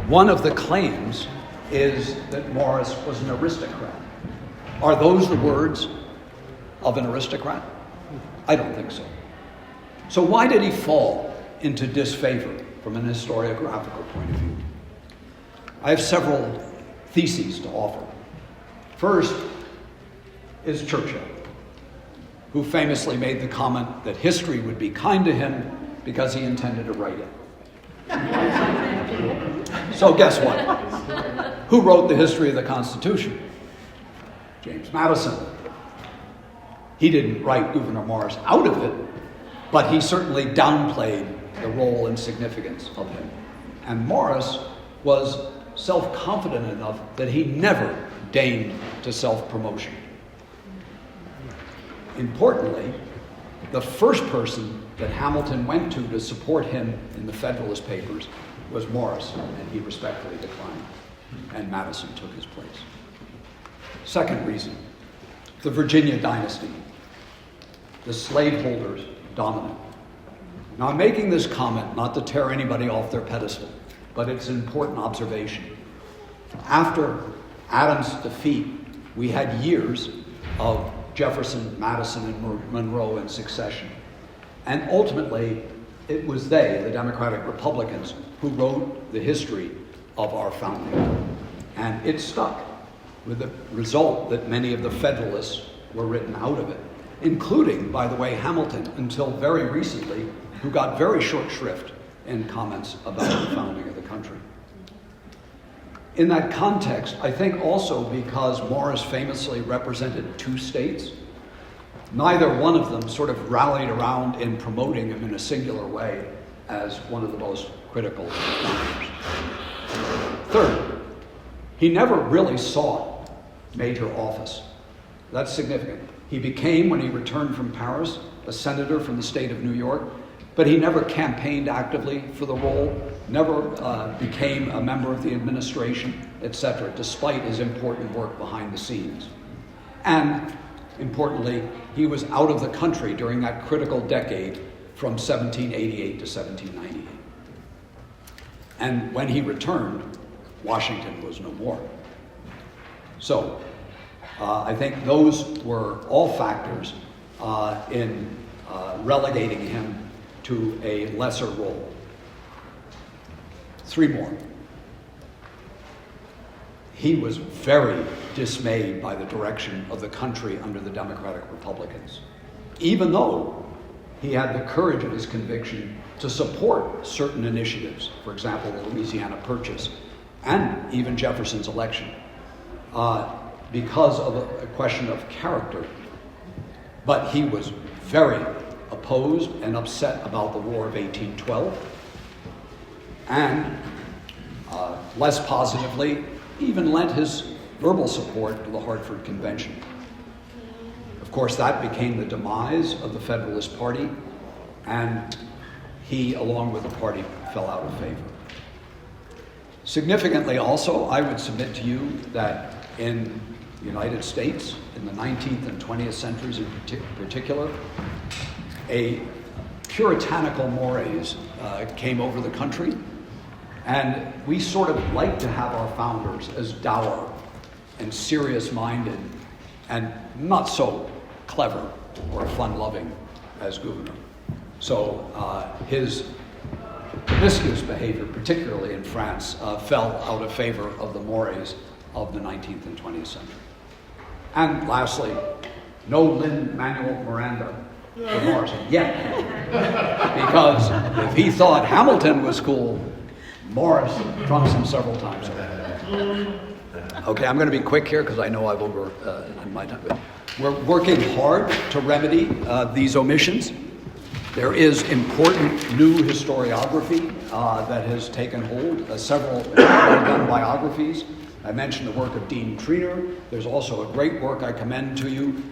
One of the claims is that Morris was an aristocrat. Are those the words of an aristocrat? I don't think so. So why did he fall into disfavor from an historiographical point of view? I have several theses to offer. First is Churchill, who famously made the comment that history would be kind to him because he intended to write it. So guess what? Who wrote the history of the Constitution? James Madison. He didn't write Gouverneur Morris out of it, but he certainly downplayed the role and significance of him. And Morris was self-confident enough that he never deigned to self-promotion. Importantly, the first person that Hamilton went to support him in the Federalist Papers was Morris, and he respectfully declined, and Madison took his place. Second reason, the Virginia dynasty, the slaveholders dominant. Now, I'm making this comment not to tear anybody off their pedestal, but it's an important observation. After Adams' defeat, we had years of Jefferson, Madison, and Monroe in succession. And ultimately, it was they, the Democratic Republicans, who wrote the history of our founding. And it stuck, with the result that many of the Federalists were written out of it, including, by the way, Hamilton, until very recently, who got very short shrift in comments about the founding of the country. In that context, I think also because Morris famously represented two states, neither one of them sort of rallied around in promoting him in a singular way as one of the most critical founders. Third, he never really sought major office. That's significant. He became, when he returned from Paris, a senator from the state of New York, but he never campaigned actively for the role, never became a member of the administration, etc., despite his important work behind the scenes. And importantly, he was out of the country during that critical decade from 1788 to 1798. And when he returned, Washington was no more. So I think those were all factors in relegating him to a lesser role. Three more. He was very dismayed by the direction of the country under the Democratic Republicans, even though he had the courage of his conviction to support certain initiatives, for example, the Louisiana Purchase, and even Jefferson's election, because of a question of character. But he was very opposed and upset about the War of 1812, and less positively, even lent his verbal support to the Hartford Convention. Of course, that became the demise of the Federalist Party, and he, along with the party, fell out of favor. Significantly also, I would submit to you that in the United States, in the 19th and 20th centuries in particular, a puritanical mores came over the country, and we sort of like to have our founders as dour and serious-minded and not so clever or fun-loving as Gouverneur. So his promiscuous behavior, particularly in France, fell out of favor of the mores of the 19th and 20th century. And lastly, no Lin-Manuel Miranda for Morris yet. Because if he thought Hamilton was cool, Morris trumps him several times over. Okay, I'm going to be quick here because I know I've over my time. We're working hard to remedy these omissions. There is important new historiography that has taken hold, several well-done biographies. I mentioned the work of Dean Triner. There's also a great work I commend to you.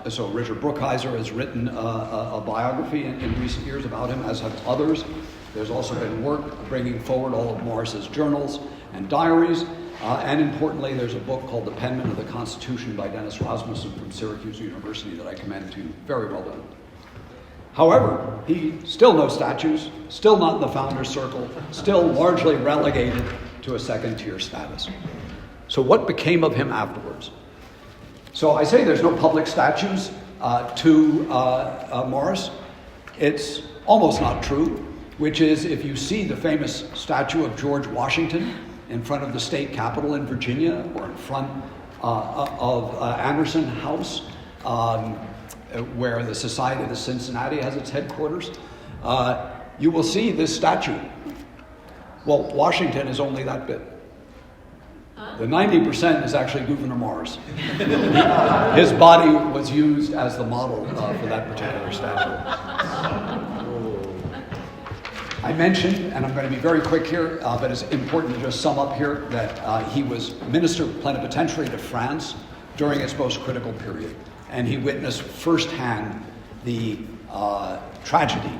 So Richard Brookhiser has written a biography in recent years about him, as have others. There's also been work bringing forward all of Morris's journals and diaries. And importantly, there's a book called The Penman of the Constitution by Dennis Rasmussen from Syracuse University that I commend to you. Very well done. However, he still no statues, still not in the founder's circle, still largely relegated to a second-tier status. So what became of him afterwards? So I say there's no public statues to Morris. It's almost not true, which is if you see the famous statue of George Washington in front of the state capitol in Virginia or in front of Anderson House, where the Society of Cincinnati has its headquarters, you will see this statue. Well, Washington is only that bit. The 90% is actually Gouverneur Morris. His body was used as the model for that particular statue. I mentioned, and I'm going to be very quick here, but it's important to just sum up here that he was minister plenipotentiary to France during its most critical period. And he witnessed firsthand the tragedy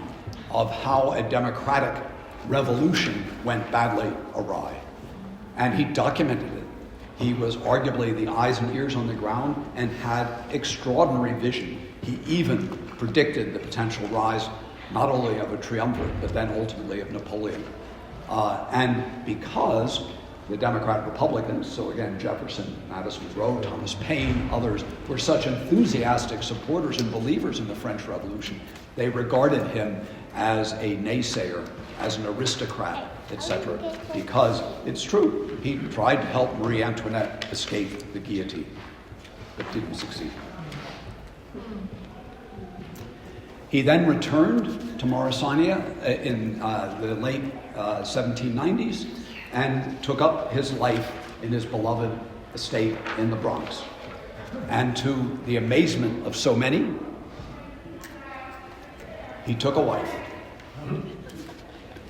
of how a democratic revolution went badly awry. And he documented it. He was arguably the eyes and ears on the ground and had extraordinary vision. He even predicted the potential rise not only of a triumvirate, but then ultimately of Napoleon. And because the Democratic Republicans, so again, Jefferson, Madison Monroe, Thomas Paine, others, were such enthusiastic supporters and believers in the French Revolution, they regarded him as a naysayer, as an aristocrat, etc. Because it's true, he tried to help Marie Antoinette escape the guillotine, but didn't succeed. He then returned to Mauritania in the late 1790s and took up his life in his beloved estate in the Bronx. And to the amazement of so many, he took a wife.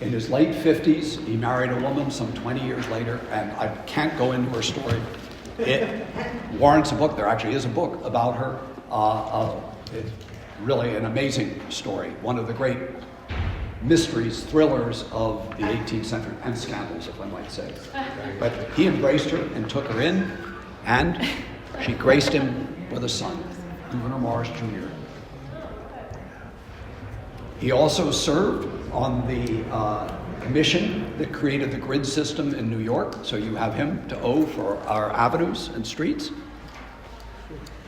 In his late 50s, he married a woman some 20 years later, and I can't go into her story. It warrants a book. There actually is a book about her. It's really an amazing story. One of the great mysteries, thrillers of the 18th century, and scandals, if I might say. But he embraced her and took her in, and she graced him with a son, Gouverneur Morris Jr. He also served on the commission that created the grid system in New York, so you have him to owe for our avenues and streets.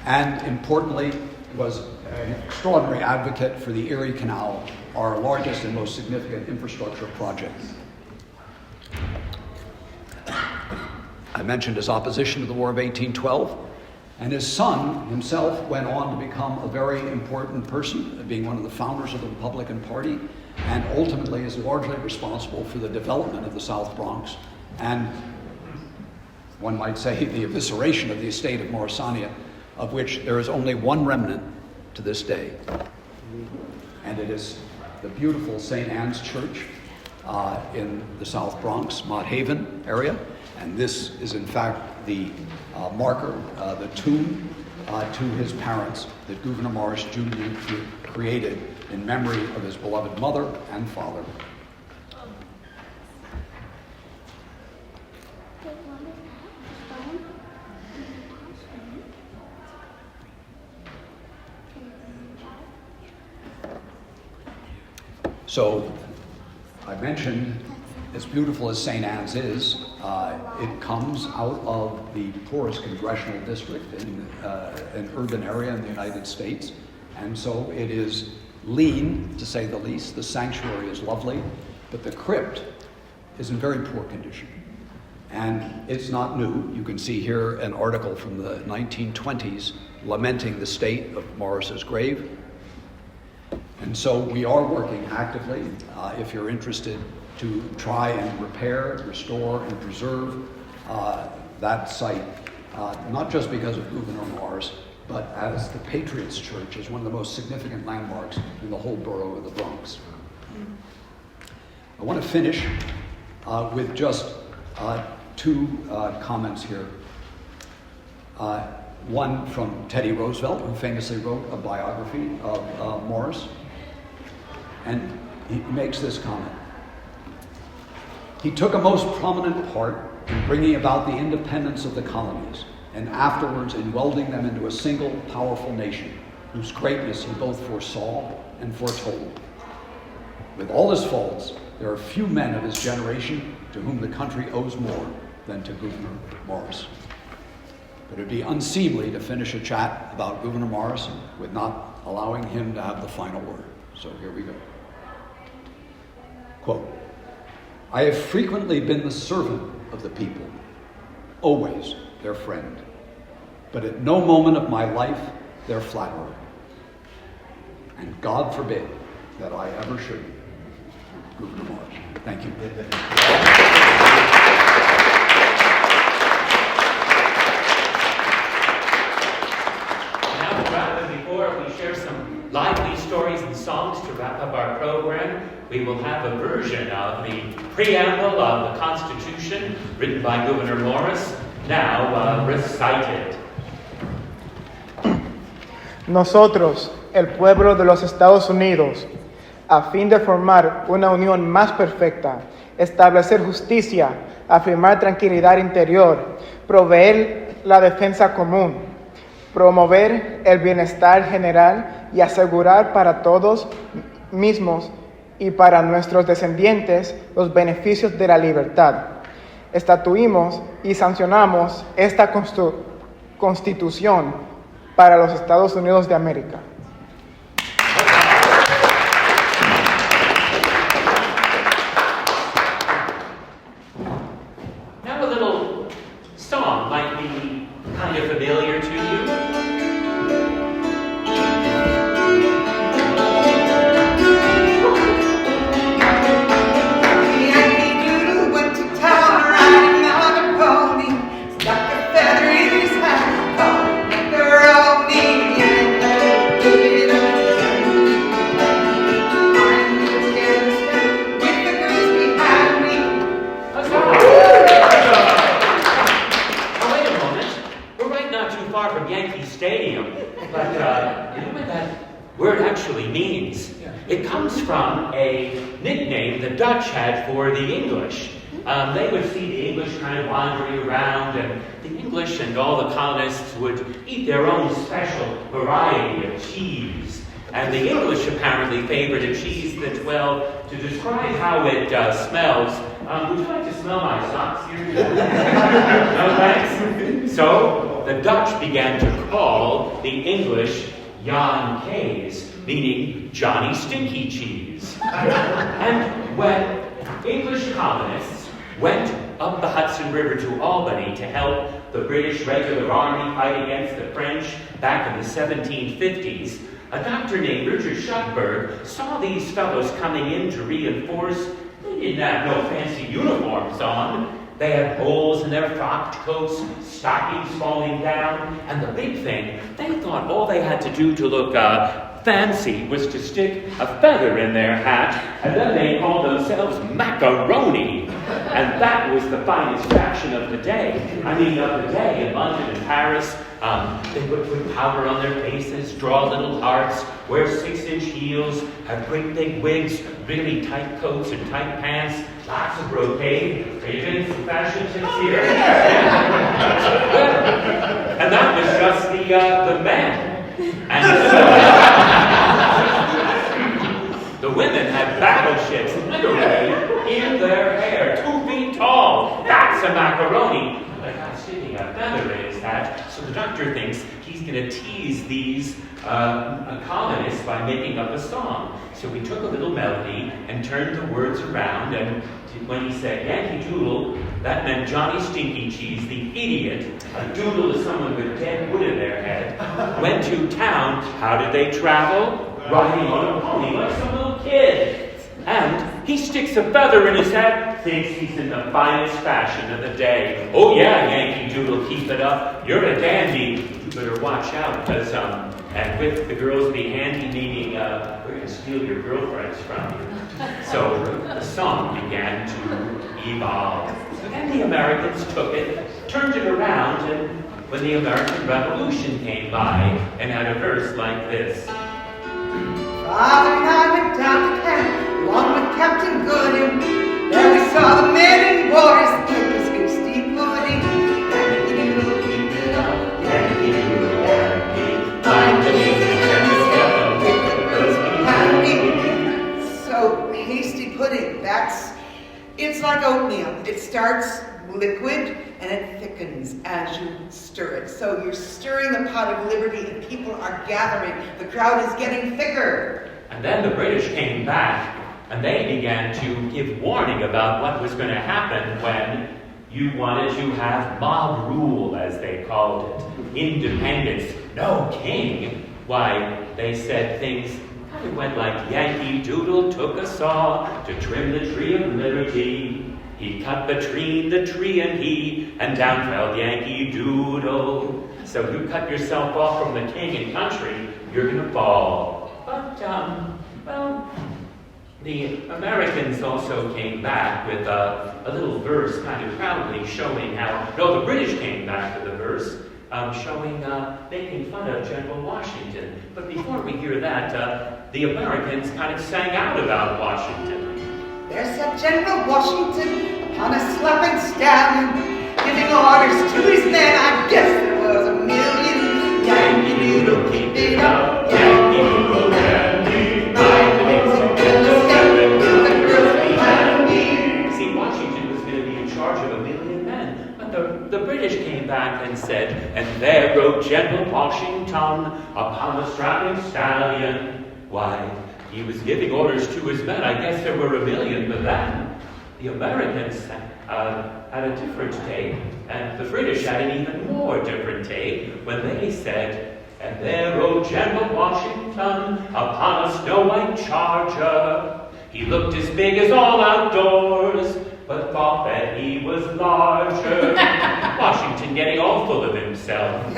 And importantly, was an extraordinary advocate for the Erie Canal, our largest and most significant infrastructure project. I mentioned his opposition to the War of 1812, and his son himself went on to become a very important person, being one of the founders of the Republican Party, and ultimately is largely responsible for the development of the South Bronx, and one might say the evisceration of the estate of Morrisania, of which there is only one remnant to this day. And it is the beautiful St. Anne's Church in the South Bronx, Mott Haven area. And this is in fact the marker, the tomb to his parents that Gouverneur Morris Jr. created in memory of his beloved mother and father. So I mentioned, as beautiful as St. Anne's is, it comes out of the poorest congressional district in an urban area in the United States. And so it is lean, to say the least. The sanctuary is lovely, but the crypt is in very poor condition. And it's not new. You can see here an article from the 1920s lamenting the state of Morris's grave. And so we are working actively, if you're interested, to try and repair, restore, and preserve that site, not just because of Gouverneur Morris, but as the Patriots Church is one of the most significant landmarks in the whole borough of the Bronx. I want to finish with just two comments here. One from Teddy Roosevelt, who famously wrote a biography of Morris. And he makes this comment. He took a most prominent part in bringing about the independence of the colonies, and afterwards in welding them into a single powerful nation, whose greatness he both foresaw and foretold. With all his faults, there are few men of his generation to whom the country owes more than to Gouverneur Morris. But it would be unseemly to finish a chat about Gouverneur Morris with not allowing him to have the final word. So here we go. Quote, "I have frequently been the servant of the people, always their friend, but at no moment of my life their flatterer. And God forbid that I ever should be." Gouverneur Morris. Thank you. Before we share some lively stories and songs to wrap up our program, we will have a version of the preamble of the Constitution written by Gouverneur Morris, now recited. Nosotros, el pueblo de los Estados Unidos, a fin de formar una unión más perfecta, establecer justicia, afirmar tranquilidad interior, proveer la defensa común, promover el bienestar general y asegurar para todos mismos y para nuestros descendientes los beneficios de la libertad. Estatuimos y sancionamos esta Constitución para los Estados Unidos de América. Now a little song might be kind of familiar to you. It comes from a nickname the Dutch had for the English. They would see the English kind of wandering around, and the English and all the colonists would eat their own special variety of cheese. And the English apparently favored a cheese that, well, to describe how it smells, would you like to smell my socks here? No thanks? So the Dutch began to call the English Jan Kees, meaning Johnny Stinky Cheese. And when English colonists went up the Hudson River to Albany to help the British regular army fight against the French back in the 1750s, a doctor named Richard Shuckburgh saw these fellows coming in to reinforce. They didn't have no fancy uniforms on. They had holes in their frocked coats, stockings falling down, and the big thing, they thought all they had to do to look fancy was to stick a feather in their hat, and then they called themselves macaroni. And that was the finest fashion of the day. I mean, of the day in London and Paris. They would put powder on their faces, draw little hearts, wear 6-inch heels, have great big wigs, really tight coats and tight pants, lots of brocade. Are you getting some fashion tips here? And that was just the men. And the women had battleships literally in their hair, 2 feet tall. That's a macaroni. The guy sticking a feather in his hat. So the doctor thinks he's going to tease these colonists by making up a song. So he took a little melody and turned the words around, and when he said Yankee Doodle, that meant Johnny Stinky Cheese, the idiot. A doodle is someone with dead wood in their head. Went to town. How did they travel? Riding on a pony like some little kid. And he sticks a feather in his hat, thinks he's in the finest fashion of the day. Oh yeah, Yankee Doodle, keep it up. You're a dandy. You better watch out, because, and with the girls be handy, meaning, we're going to steal your girlfriends from you. So the song began to evolve. And the Americans took it, turned it around, and when the American Revolution came by, and had a verse like this. Father and I went down to camp, along with Captain Gooding. There we saw the men and boys, took us hasty pudding. Yankee Doodle, keep it up, Yankee Doodle, Yankee. Find the music and the step with the girls behind me. So, hasty pudding, it's like oatmeal. It starts liquid and it thickens as you stir it. So you're stirring the pot of liberty and people are gathering. The crowd is getting thicker. And then the British came back and they began to give warning about what was going to happen when you wanted to have mob rule, as they called it. Independence, no king. Why, they said things kind of went like, Yankee Doodle took a saw to trim the tree of liberty. He cut between the tree and down fell Yankee Doodle. So you cut yourself off from the king and country, you're gonna fall. But, well, the Americans also came back with a little verse kind of proudly showing how, no, the British came back with a verse showing, making fun of General Washington. But before we hear that, the Americans kind of sang out about Washington. There sat General Washington upon a slapping stallion, giving orders to his men. I guess there was a million. Yankee Doodle, keep it up. Yankee Doodle, Yankee. See, Washington was going to be in charge of 1 million men. But the British came back and said, and there rode General Washington upon a strapping stallion. Why, he was giving orders to his men. I guess there were 1 million, but then the Americans had a different day, and the British had an even more different day when they said, and there rode General Washington upon a snow-white charger. He looked as big as all outdoors, but thought that he was larger. Washington getting all full of himself.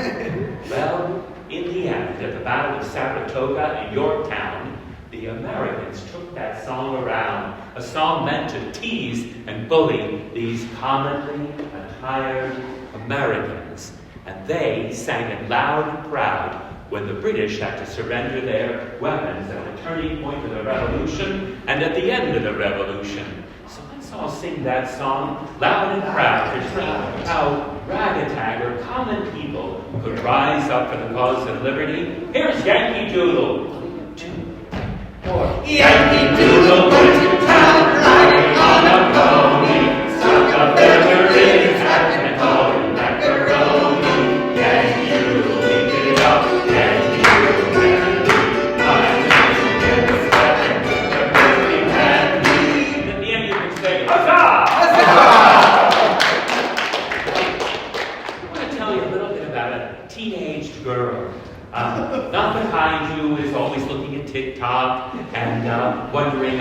Well, in the end, at the Battle of Saratoga and Yorktown, the Americans took that song around, a song meant to tease and bully these commonly attired Americans. And they sang it loud and proud when the British had to surrender their weapons at the turning point of the Revolution and at the end of the Revolution. So let's all sing that song loud and proud to show how ragtag or common people could rise up for the cause of liberty. Here's Yankee Doodle. 1, 2, 4. Yankee Doodle went to town riding on a pony, stuck a feather in his hat and called him macaroni. Yankee Doodle, keep it up. Yankee Doodle, Yankee. I'm get the step and the birthday handy. At the end you can say, huzzah! I want to tell you a little bit about a teenaged girl. Not the kind who is always looking at TikTok and wondering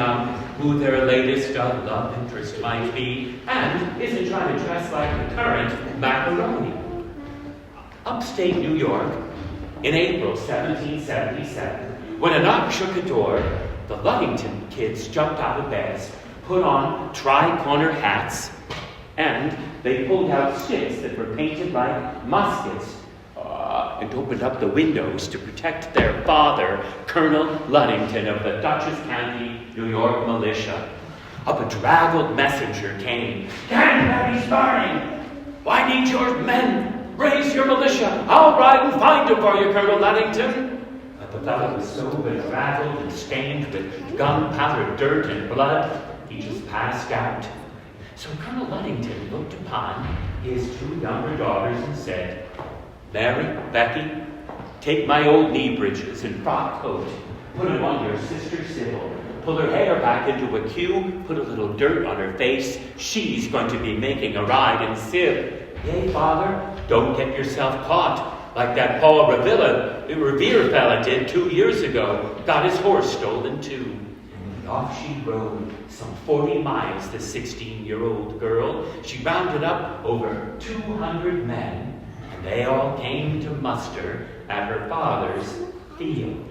who their latest love interest might be, and isn't trying to dress like the current macaroni. Upstate New York, in April 1777, when a knock shook a door, the Luddington kids jumped out of beds, put on tri-corner hats, and they pulled out sticks that were painted like muskets and opened up the windows to protect their father, Colonel Luddington of the Dutchess County, New York militia. A bedraggled messenger came. Canterbury's burning! Why need your men? Raise your militia! I'll ride and find him for you, Colonel Luddington. But the fellow was so bedraggled and stained with gunpowder, dirt, and blood, he just passed out. So Colonel Luddington looked upon his 2 younger daughters and said, Mary, Becky, take my old knee breeches and frock coat, put them on your sister Sybil, pull her hair back into a queue, put a little dirt on her face. She's going to be making a ride in Civ. Yay, Father, don't get yourself caught like that Paul Revere fella did 2 years ago, got his horse stolen too. And off she rode some 40 miles, the 16-year-old girl. She rounded up over 200 men. They all came to muster at her father's field.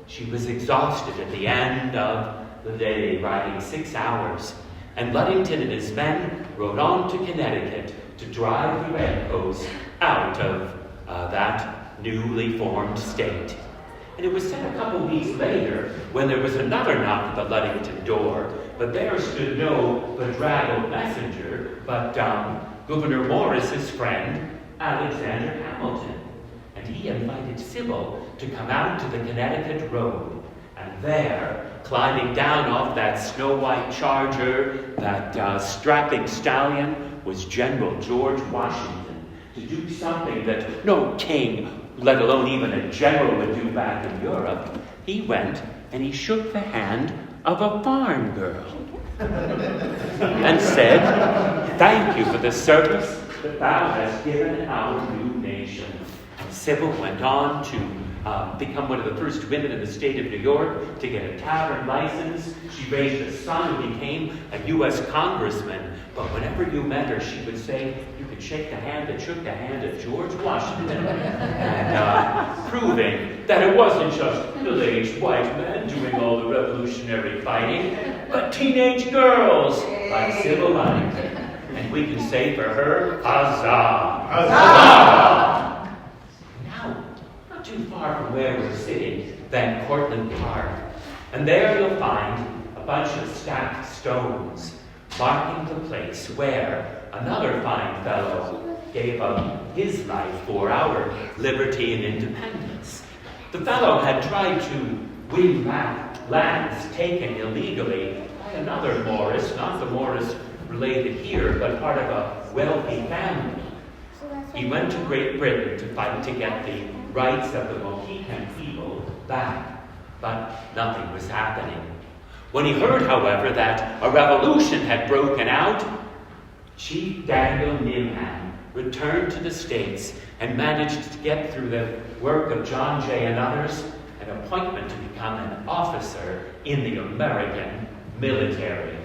She was exhausted at the end of the day, riding 6 hours, and Luddington and his men rode on to Connecticut to drive the Redcoats out of that newly formed state. And it was said a couple weeks later, when there was another knock at the Luddington door, but there stood no bedraggled messenger, but Gouverneur Morris's friend, Alexander Hamilton, and he invited Sybil to come out to the Connecticut road. And And there, climbing down off that snow-white charger, that strapping stallion, was General George Washington, to do something that no king, let alone even a general, would do back in Europe. He went and he shook the hand of a farm girl and said, "Thank you for the service that thou hast given our new nation." And Sybil went on to become one of the first women in the state of New York to get a tavern license. She raised a son who became a U.S. congressman. But whenever you met her, she would say, you could shake the hand that shook the hand of George Washington, and proving that it wasn't just middle-aged white men doing all the revolutionary fighting, but teenage girls like Sybil Huntington. And we can say for her, huzzah! Huzzah! Now, not too far from where we're sitting, Van Cortlandt Park. And there you'll find a bunch of stacked stones marking the place where another fine fellow gave up his life for our liberty and independence. The fellow had tried to win back lands taken illegally by another Morris, not the Morris related here, but part of a wealthy family. He went to Great Britain to fight to get the rights of the Mohican people back, but nothing was happening. When he heard, however, that a revolution had broken out, Chief Daniel Nimham returned to the States and managed to get through the work of John Jay and others an appointment to become an officer in the American military.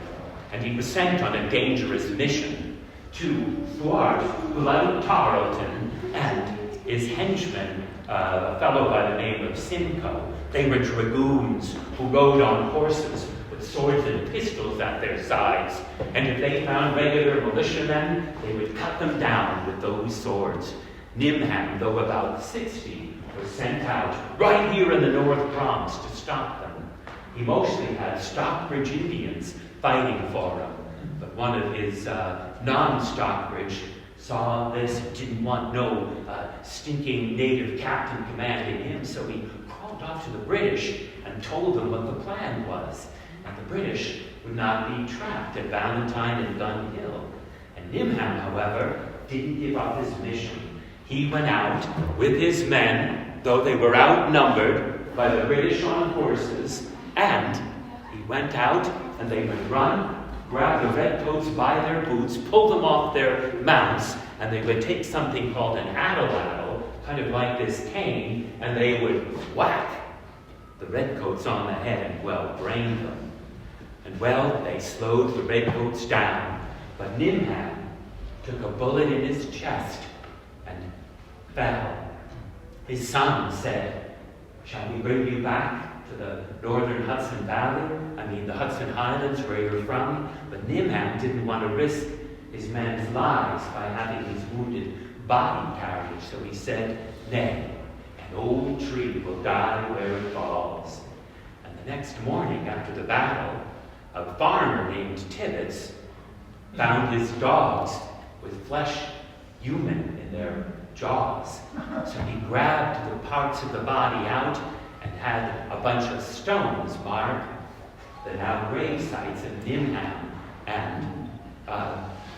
And he was sent on a dangerous mission to thwart Blount Tarleton and his henchman, a fellow by the name of Simcoe. They were dragoons who rode on horses with swords and pistols at their sides. And if they found regular militiamen, they would cut them down with those swords. Nimham, though about 60, was sent out right here in the North Bronx to stop them. He mostly had Stockbridge Indians fighting for him. But one of his non-Stockbridge saw this, didn't want no stinking native captain commanding him, so he crawled off to the British and told them what the plan was. And the British would not be trapped at Valentine and Gun Hill. And Nimham, however, didn't give up his mission. He went out with his men, though they were outnumbered by the British on horses, and he went out and they would run, grab the redcoats by their boots, pull them off their mounts, and they would take something called an addle-addle, kind of like this cane, and they would whack the redcoats on the head and, well, brain them. And, well, they slowed the redcoats down, but Nimham took a bullet in his chest and fell. His son said, "Shall we bring you back to the northern Hudson Valley? I mean, the Hudson Highlands where you're from?" But Nimham didn't want to risk his men's lives by having his wounded body carried, so he said, "Nay, an old tree will die where it falls." And the next morning after the battle, a farmer named Tibbets found his dogs with flesh human in their jaws. So he grabbed the parts of the body out and had a bunch of stones mark the now grave sites of Nimham and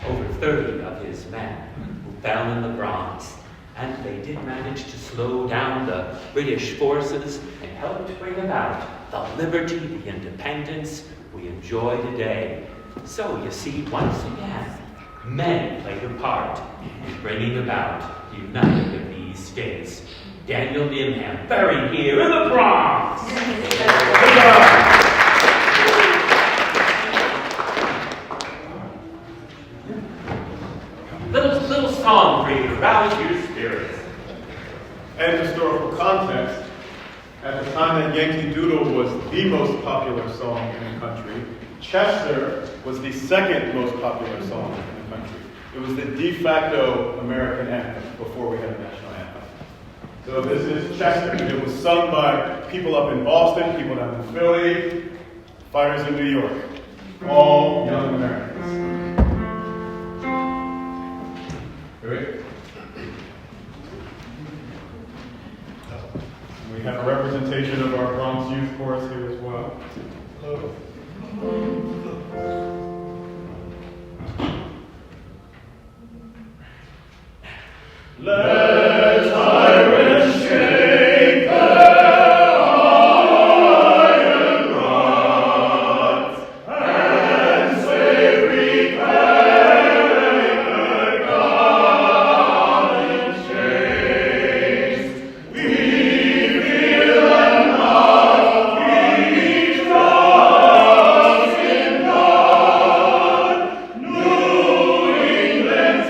over 30 of his men who fell in the Bronx. And they did manage to slow down the British forces and help to bring about the liberty, the independence we enjoy today. So you see, once again, men played a part in bringing about the uniting of these states. Daniel Nimham, buried here in the Bronx. Little song for you to rouse your spirits. And historical context, at the time that Yankee Doodle was the most popular song in the country, Chester was the second most popular song in the country. It was the de facto American anthem before we had a national anthem. So this is Chester, and it was sung by people up in Boston, people down in Philly, fighters in New York, all young Americans. Ready? We have a representation of our Bronx Youth Chorus here as well. Let tyrants shake their iron rods, and safely carry their gallant chains. We feel them not, we trust in God, New England's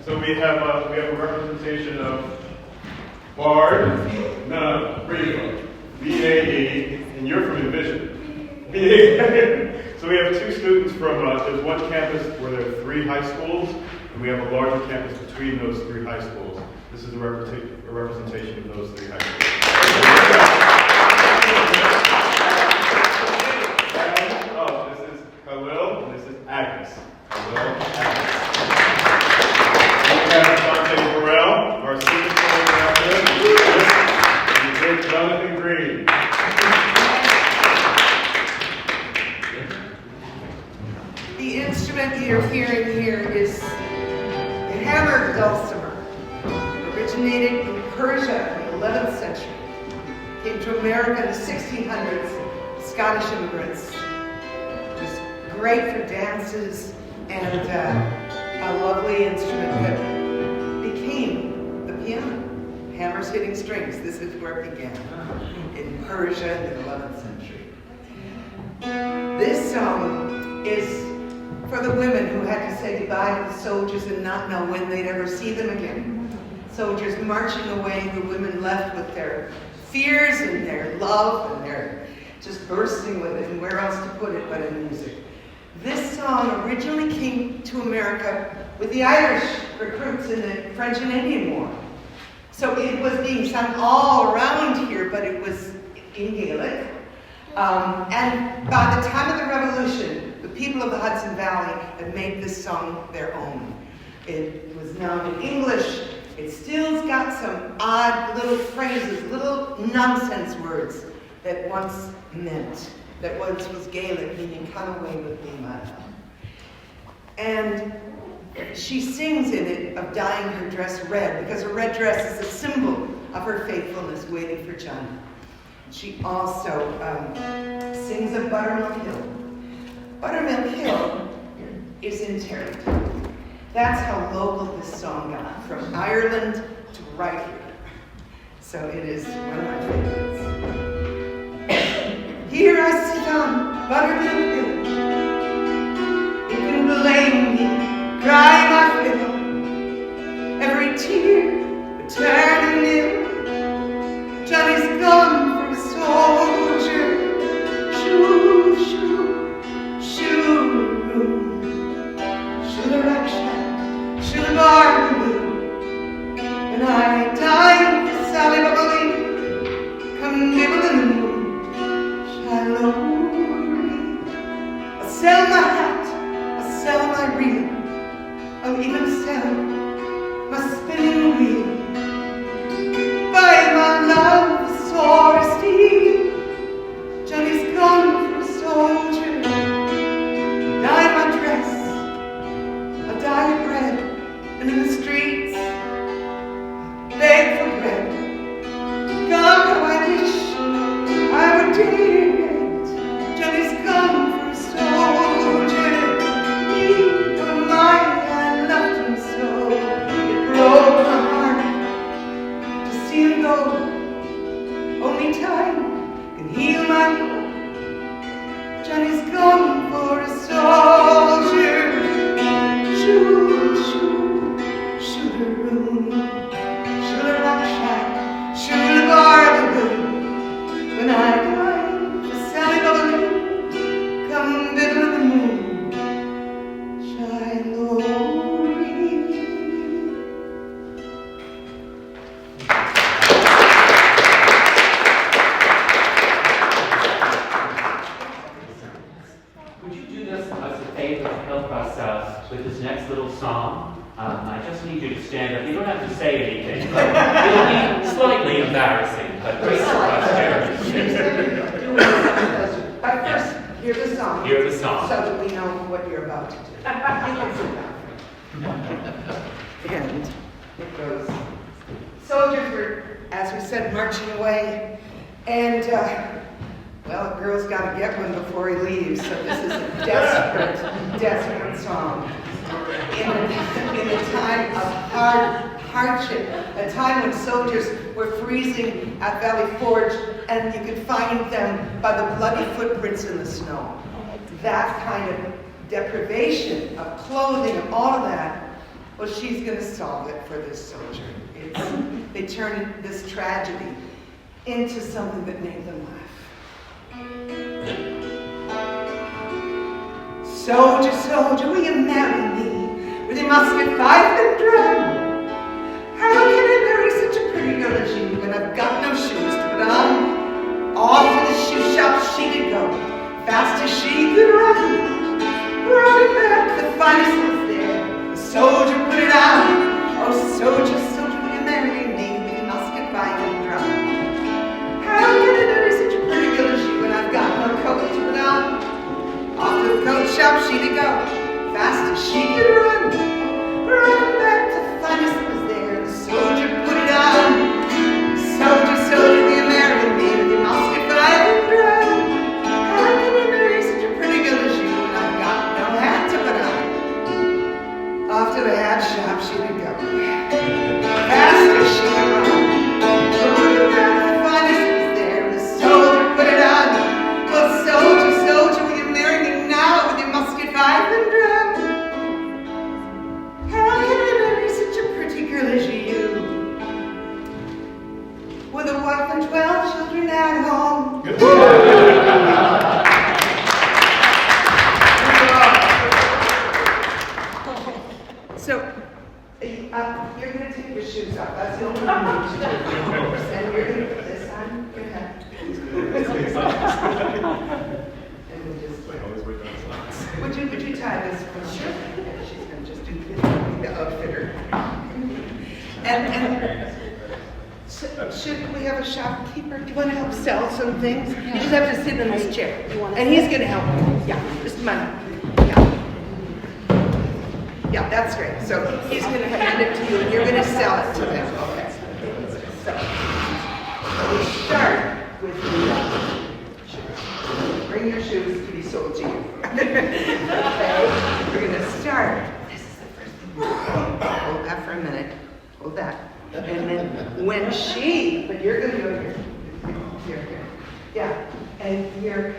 So we have a representation of Bard, BAE, and you're from Envision. BAE. So we have two students from, there's one campus where there are 3 high schools, and we have a larger campus between those 3 high schools. This is a representation of those 3 high schools. Oh, this is Khalil, and this is Agnes. Our student choreographer, and the great Jonathan Green. The instrument you're hearing here is the hammered dulcimer. Originated in Persia in the 11th century. Came to America in the 1600s, Scottish immigrants. It was great for dances and a lovely instrument that became the piano. Hammers hitting strings. This is where it began in Persia in the 11th century. This song is for the women who had to say goodbye to the soldiers and not know when they'd ever see them again. Soldiers marching away, the women left with their fears and their love, and they're just bursting with it, and where else to put it but in music. This song originally came to America with the Irish recruits in the French and Indian War. So it was being sung all around here, but it was in Gaelic. And by the time of the Revolution, the people of the Hudson Valley had made this song their own. It was now in English. It still's got some odd little phrases, little nonsense words that once meant, that once was Gaelic, meaning come away with me, my love. And she sings in it of dyeing her dress red, because a red dress is a symbol of her faithfulness waiting for Johnny. She also sings of Buttermilk Hill. Buttermilk Hill is in Tarrant. That's how local this song got, from Ireland to right here. So it is one of my favorites. Here I sit on Buttermilk Hill. You can blame me, cry my fiddle. Every tear would turn a nil. Johnny's gone for a soldier. Shoo, shoo, shoo, shoo-la-rack-shack, shoo-la-bar-boo. song, I just need you to stand up. You don't have to say anything, but it'll be slightly embarrassing, but great But first, hear the song. Hear the song. So that we know what you're about to do. You can sit down. And it goes. Soldiers were, as we said, marching away. And, well, a girl's got to get one before he leaves. So this is a desperate, desperate song. In a time of hardship, a time when soldiers were freezing at Valley Forge, and you could find them by the bloody footprints in the snow. That kind of deprivation of clothing, all of that, well, she's going to solve it for this soldier. They turn this tragedy into something that made them laugh. Soldier, soldier, will you marry me with your musket, fife, and drum? How can I marry such a pretty girl as you when I've got no shoes to put on? Off to the shoe shop she did go, fast as she could run. Running back, the finest was there. The soldier put it on. Oh, soldier, soldier, will you marry me with your musket, fife, and drum? How can I marry such a pretty girl as you when I've got no coat to put on? Off to the coat shop she did go, fast as she could run. Running back, the finest was there. The soldier put it on. Soldier, soldier, will you marry me with your musket, fife, and drum? How can I marry such a pretty girl as you when I've got no hat to put on? Off to the hat shop she did go, fast as she could run. Running back, the finest was there. The soldier put it on. Well, soldier, soldier, will you marry me now with your musket, fife, and drum? How can I marry such a pretty girl as you? With a wife and 12 children at home. So, you're going to take your shoes off. That's the only thing you should do. And you're going to put this on your head. And we'll just... Would you tie this one? Sure. And she's going to just do the outfitter. And should we have a shopkeeper? Do you want to help sell some things? You just have to sit in this chair. And he's going to help you. Yeah, just money. Yeah. Yeah, that's great. So he's going to hand it to you, and you're going to sell it to them. Okay. So we start with the shoes. Bring your shoes to be sold to you. Okay. We're going to start. This is the first thing. Hold that for a minute. Hold that. And then when but you're going to go here. Yeah. And you're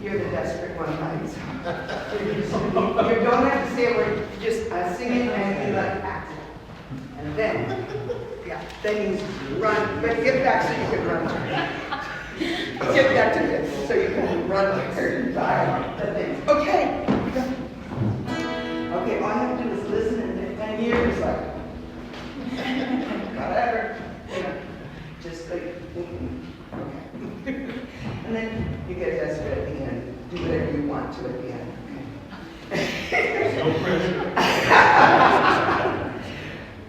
the desperate one, right? You don't have to say a word, just sing it and you like act it. And then, then you run, but get back so you can run. Get back to this so you can run there by the things. Okay. Okay, all you have to do is listen and you're just like, whatever. Just like, okay. And then you get desperate at the end. Do whatever you want to at the end. Okay. No pressure.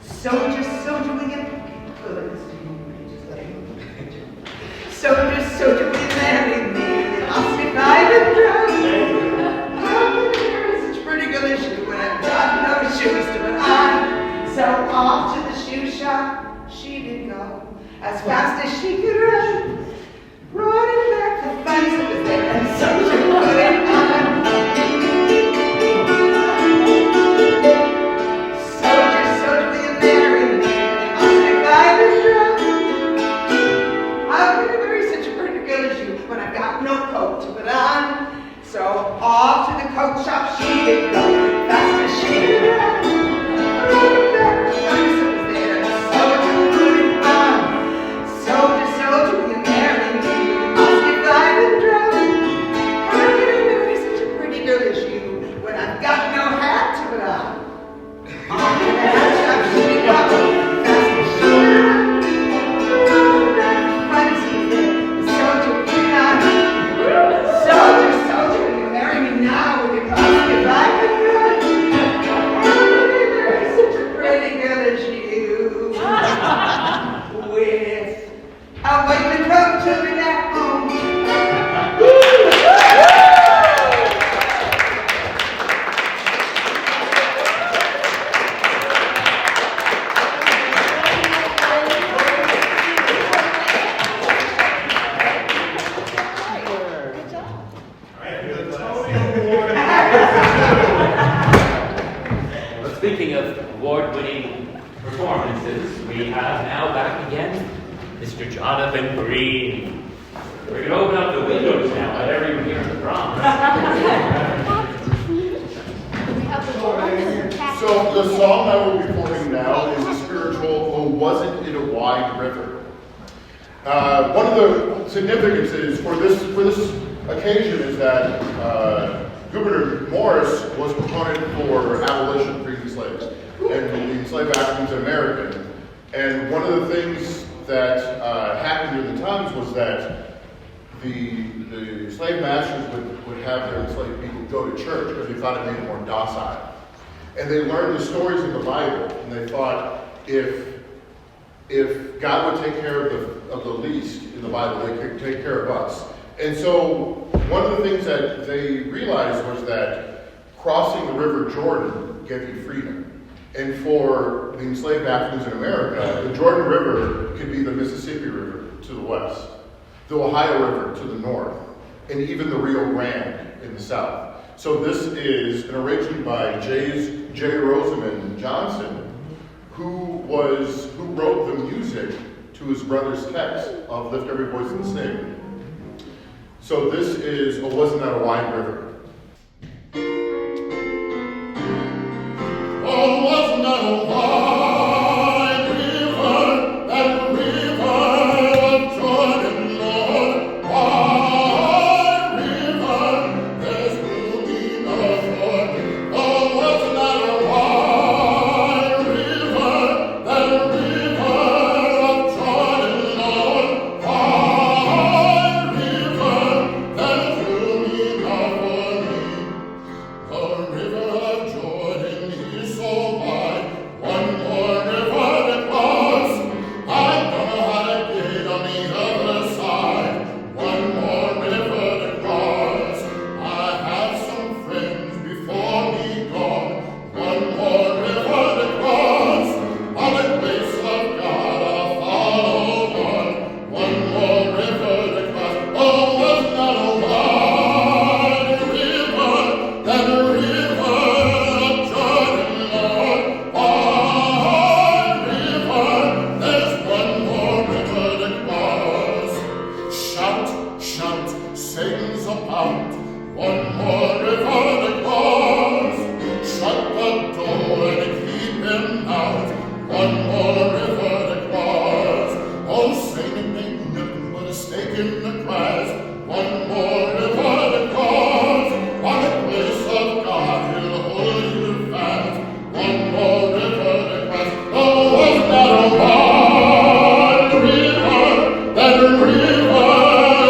Soldier, soldier, will you? Just let him. Soldier, soldier, will you marry me? I'll sit by the drum. How can I marry such pretty girl as you when I've got no shoes to put on? So off to the shoe shop she did go, as fast as she could run. Running back the funnies of the day, and soldier put it on. Soldier, soldier, will you marry me? I'll stick by the drum. How can I marry such a pretty girl as you when I've got no coat to put on? So off to the coat shop she did go, fast as she could run. Running back the funnies of the day, and soldier put it on. Soldier, soldier, will you marry me? Drum. award-winning performances, we have now back again Mr. Jonathan Green. We're going to open up the windows now, let everyone here in the Bronx. So the song I will be performing now is a spiritual, "Oh, Wasn't It a Wide River?" One of the significances for this occasion is that Gouverneur Morris was proponent for abolition of freeing slaves and the enslaved Africans and Americans. And one of the things that happened during the times was that the slave masters would have their enslaved people go to church because they thought it made them more docile. And they learned the stories in the Bible, and they thought if God would take care of the least in the Bible, they could take care of us. And so one of the things that they realized was that crossing the River Jordan gave you freedom. And for the enslaved Africans in America, the Jordan River could be the Mississippi River to the west, the Ohio River to the north, and even the Rio Grande in the south. So this is an arrangement by J. Rosamond Johnson, who wrote the music to his brother's text of "Lift Every Voice and Sing." So this is "Oh, Wasn't That a Wide River?" Oh, wasn't that a wide river, that river of Jordan, Lord? Wide river, there's will be enough for me. Oh, wasn't that a wide river, that river of Jordan, Lord? Wide river, there's will be enough for me. The river of Jordan is so wide, one more river to cross. I don't know how to get on the other side, one more river to cross. I have some friends before me gone, one more river to cross. On the grace of God I'll follow on, one more river to cross. Oh, wasn't that a wide river, that river of Jordan, Lord? Wide river, there's one more river to cross. Shout, shout, sings about one more river to cross. Shut the door and keep him out, one more river to cross. Oh, Satan ain't nothing but a snake in the grass, one more river to cross. On the grace of God, he'll hold you fast, one more river to cross. Oh, wasn't that a wide river, that river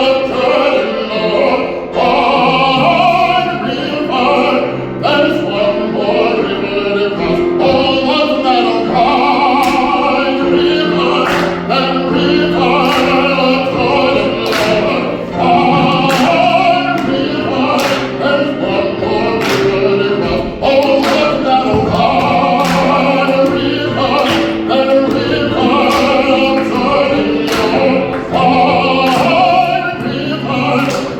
of Jordan, Lord? Wide river, there's one more river to cross. Oh, wasn't that a wide river, that river of Jordan, Lord? Wide river, there's one more river to cross. Oh, wasn't that a wide river, that river of Jordan, Lord? Wide river,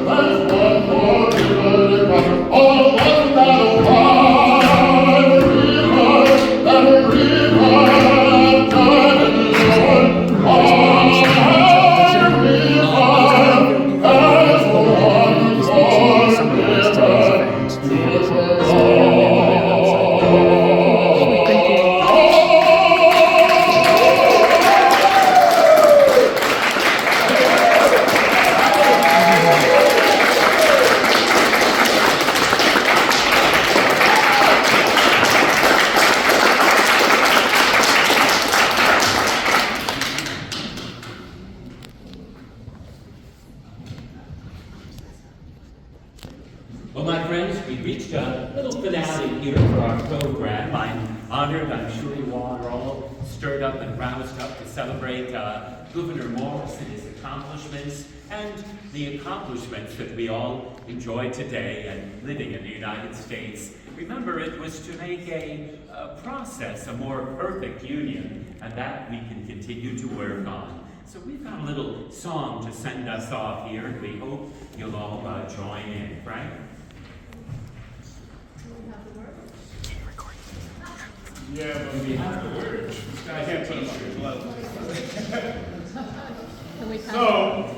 there's one more river to cross. Oh, wasn't that a wide river, that river of Jordan, Lord? Wide river, there's one Well, my friends, we've reached a little finale here for our program. I'm honored, I'm sure you all are all stirred up and roused up to celebrate Gouverneur Morris and his accomplishments, and the accomplishments that we all enjoy today and living in the United States. Remember, it was to make a process a more perfect union, and that we can continue to work on. So we've got a little song to send us off here, and we hope you'll all join in. Frank? Yeah, but behind the words. I can't put them up. So,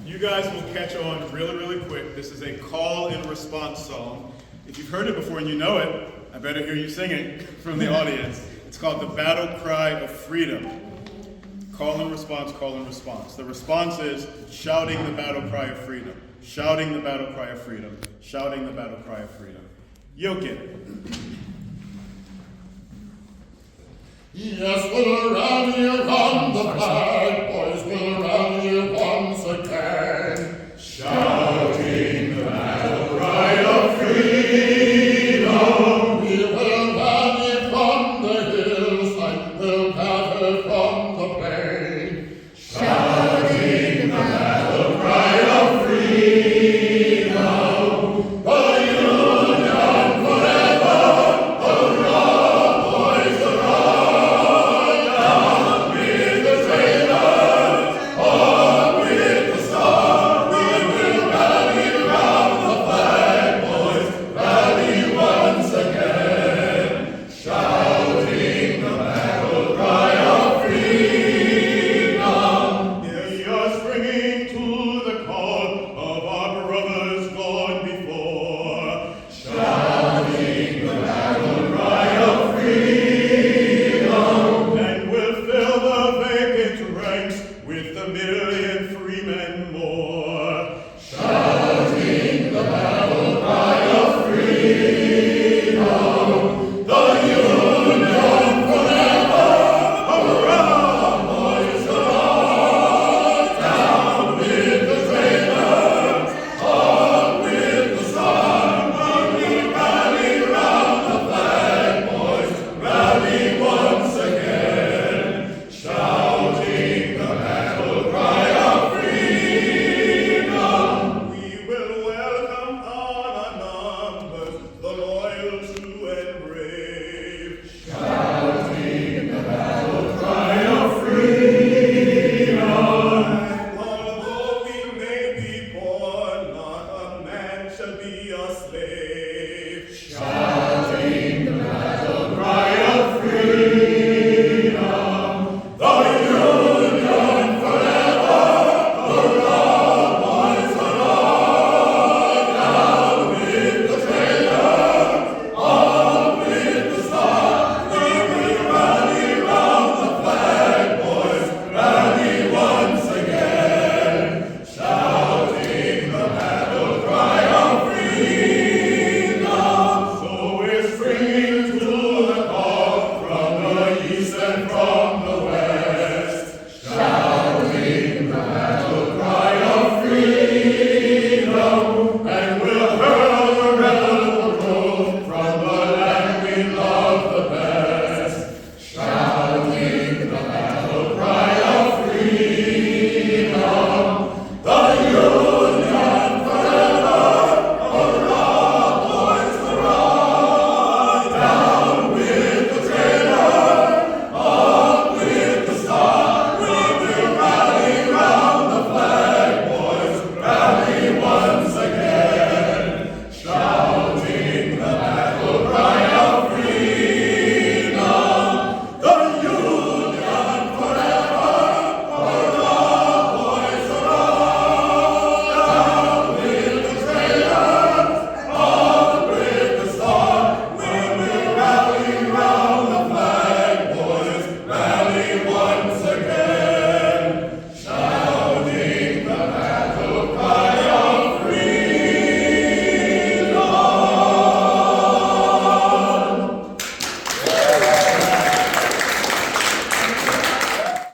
you guys will catch on really, really quick. This is a call and response song. If you've heard it before and you know it, I better hear you sing it from the audience. It's called the Battle Cry of Freedom. Call and response, call and response. The response is shouting the battle cry of freedom. Shouting the battle cry of freedom. Shouting the battle cry of freedom. You'll get it. Yes, we'll rally around the flag.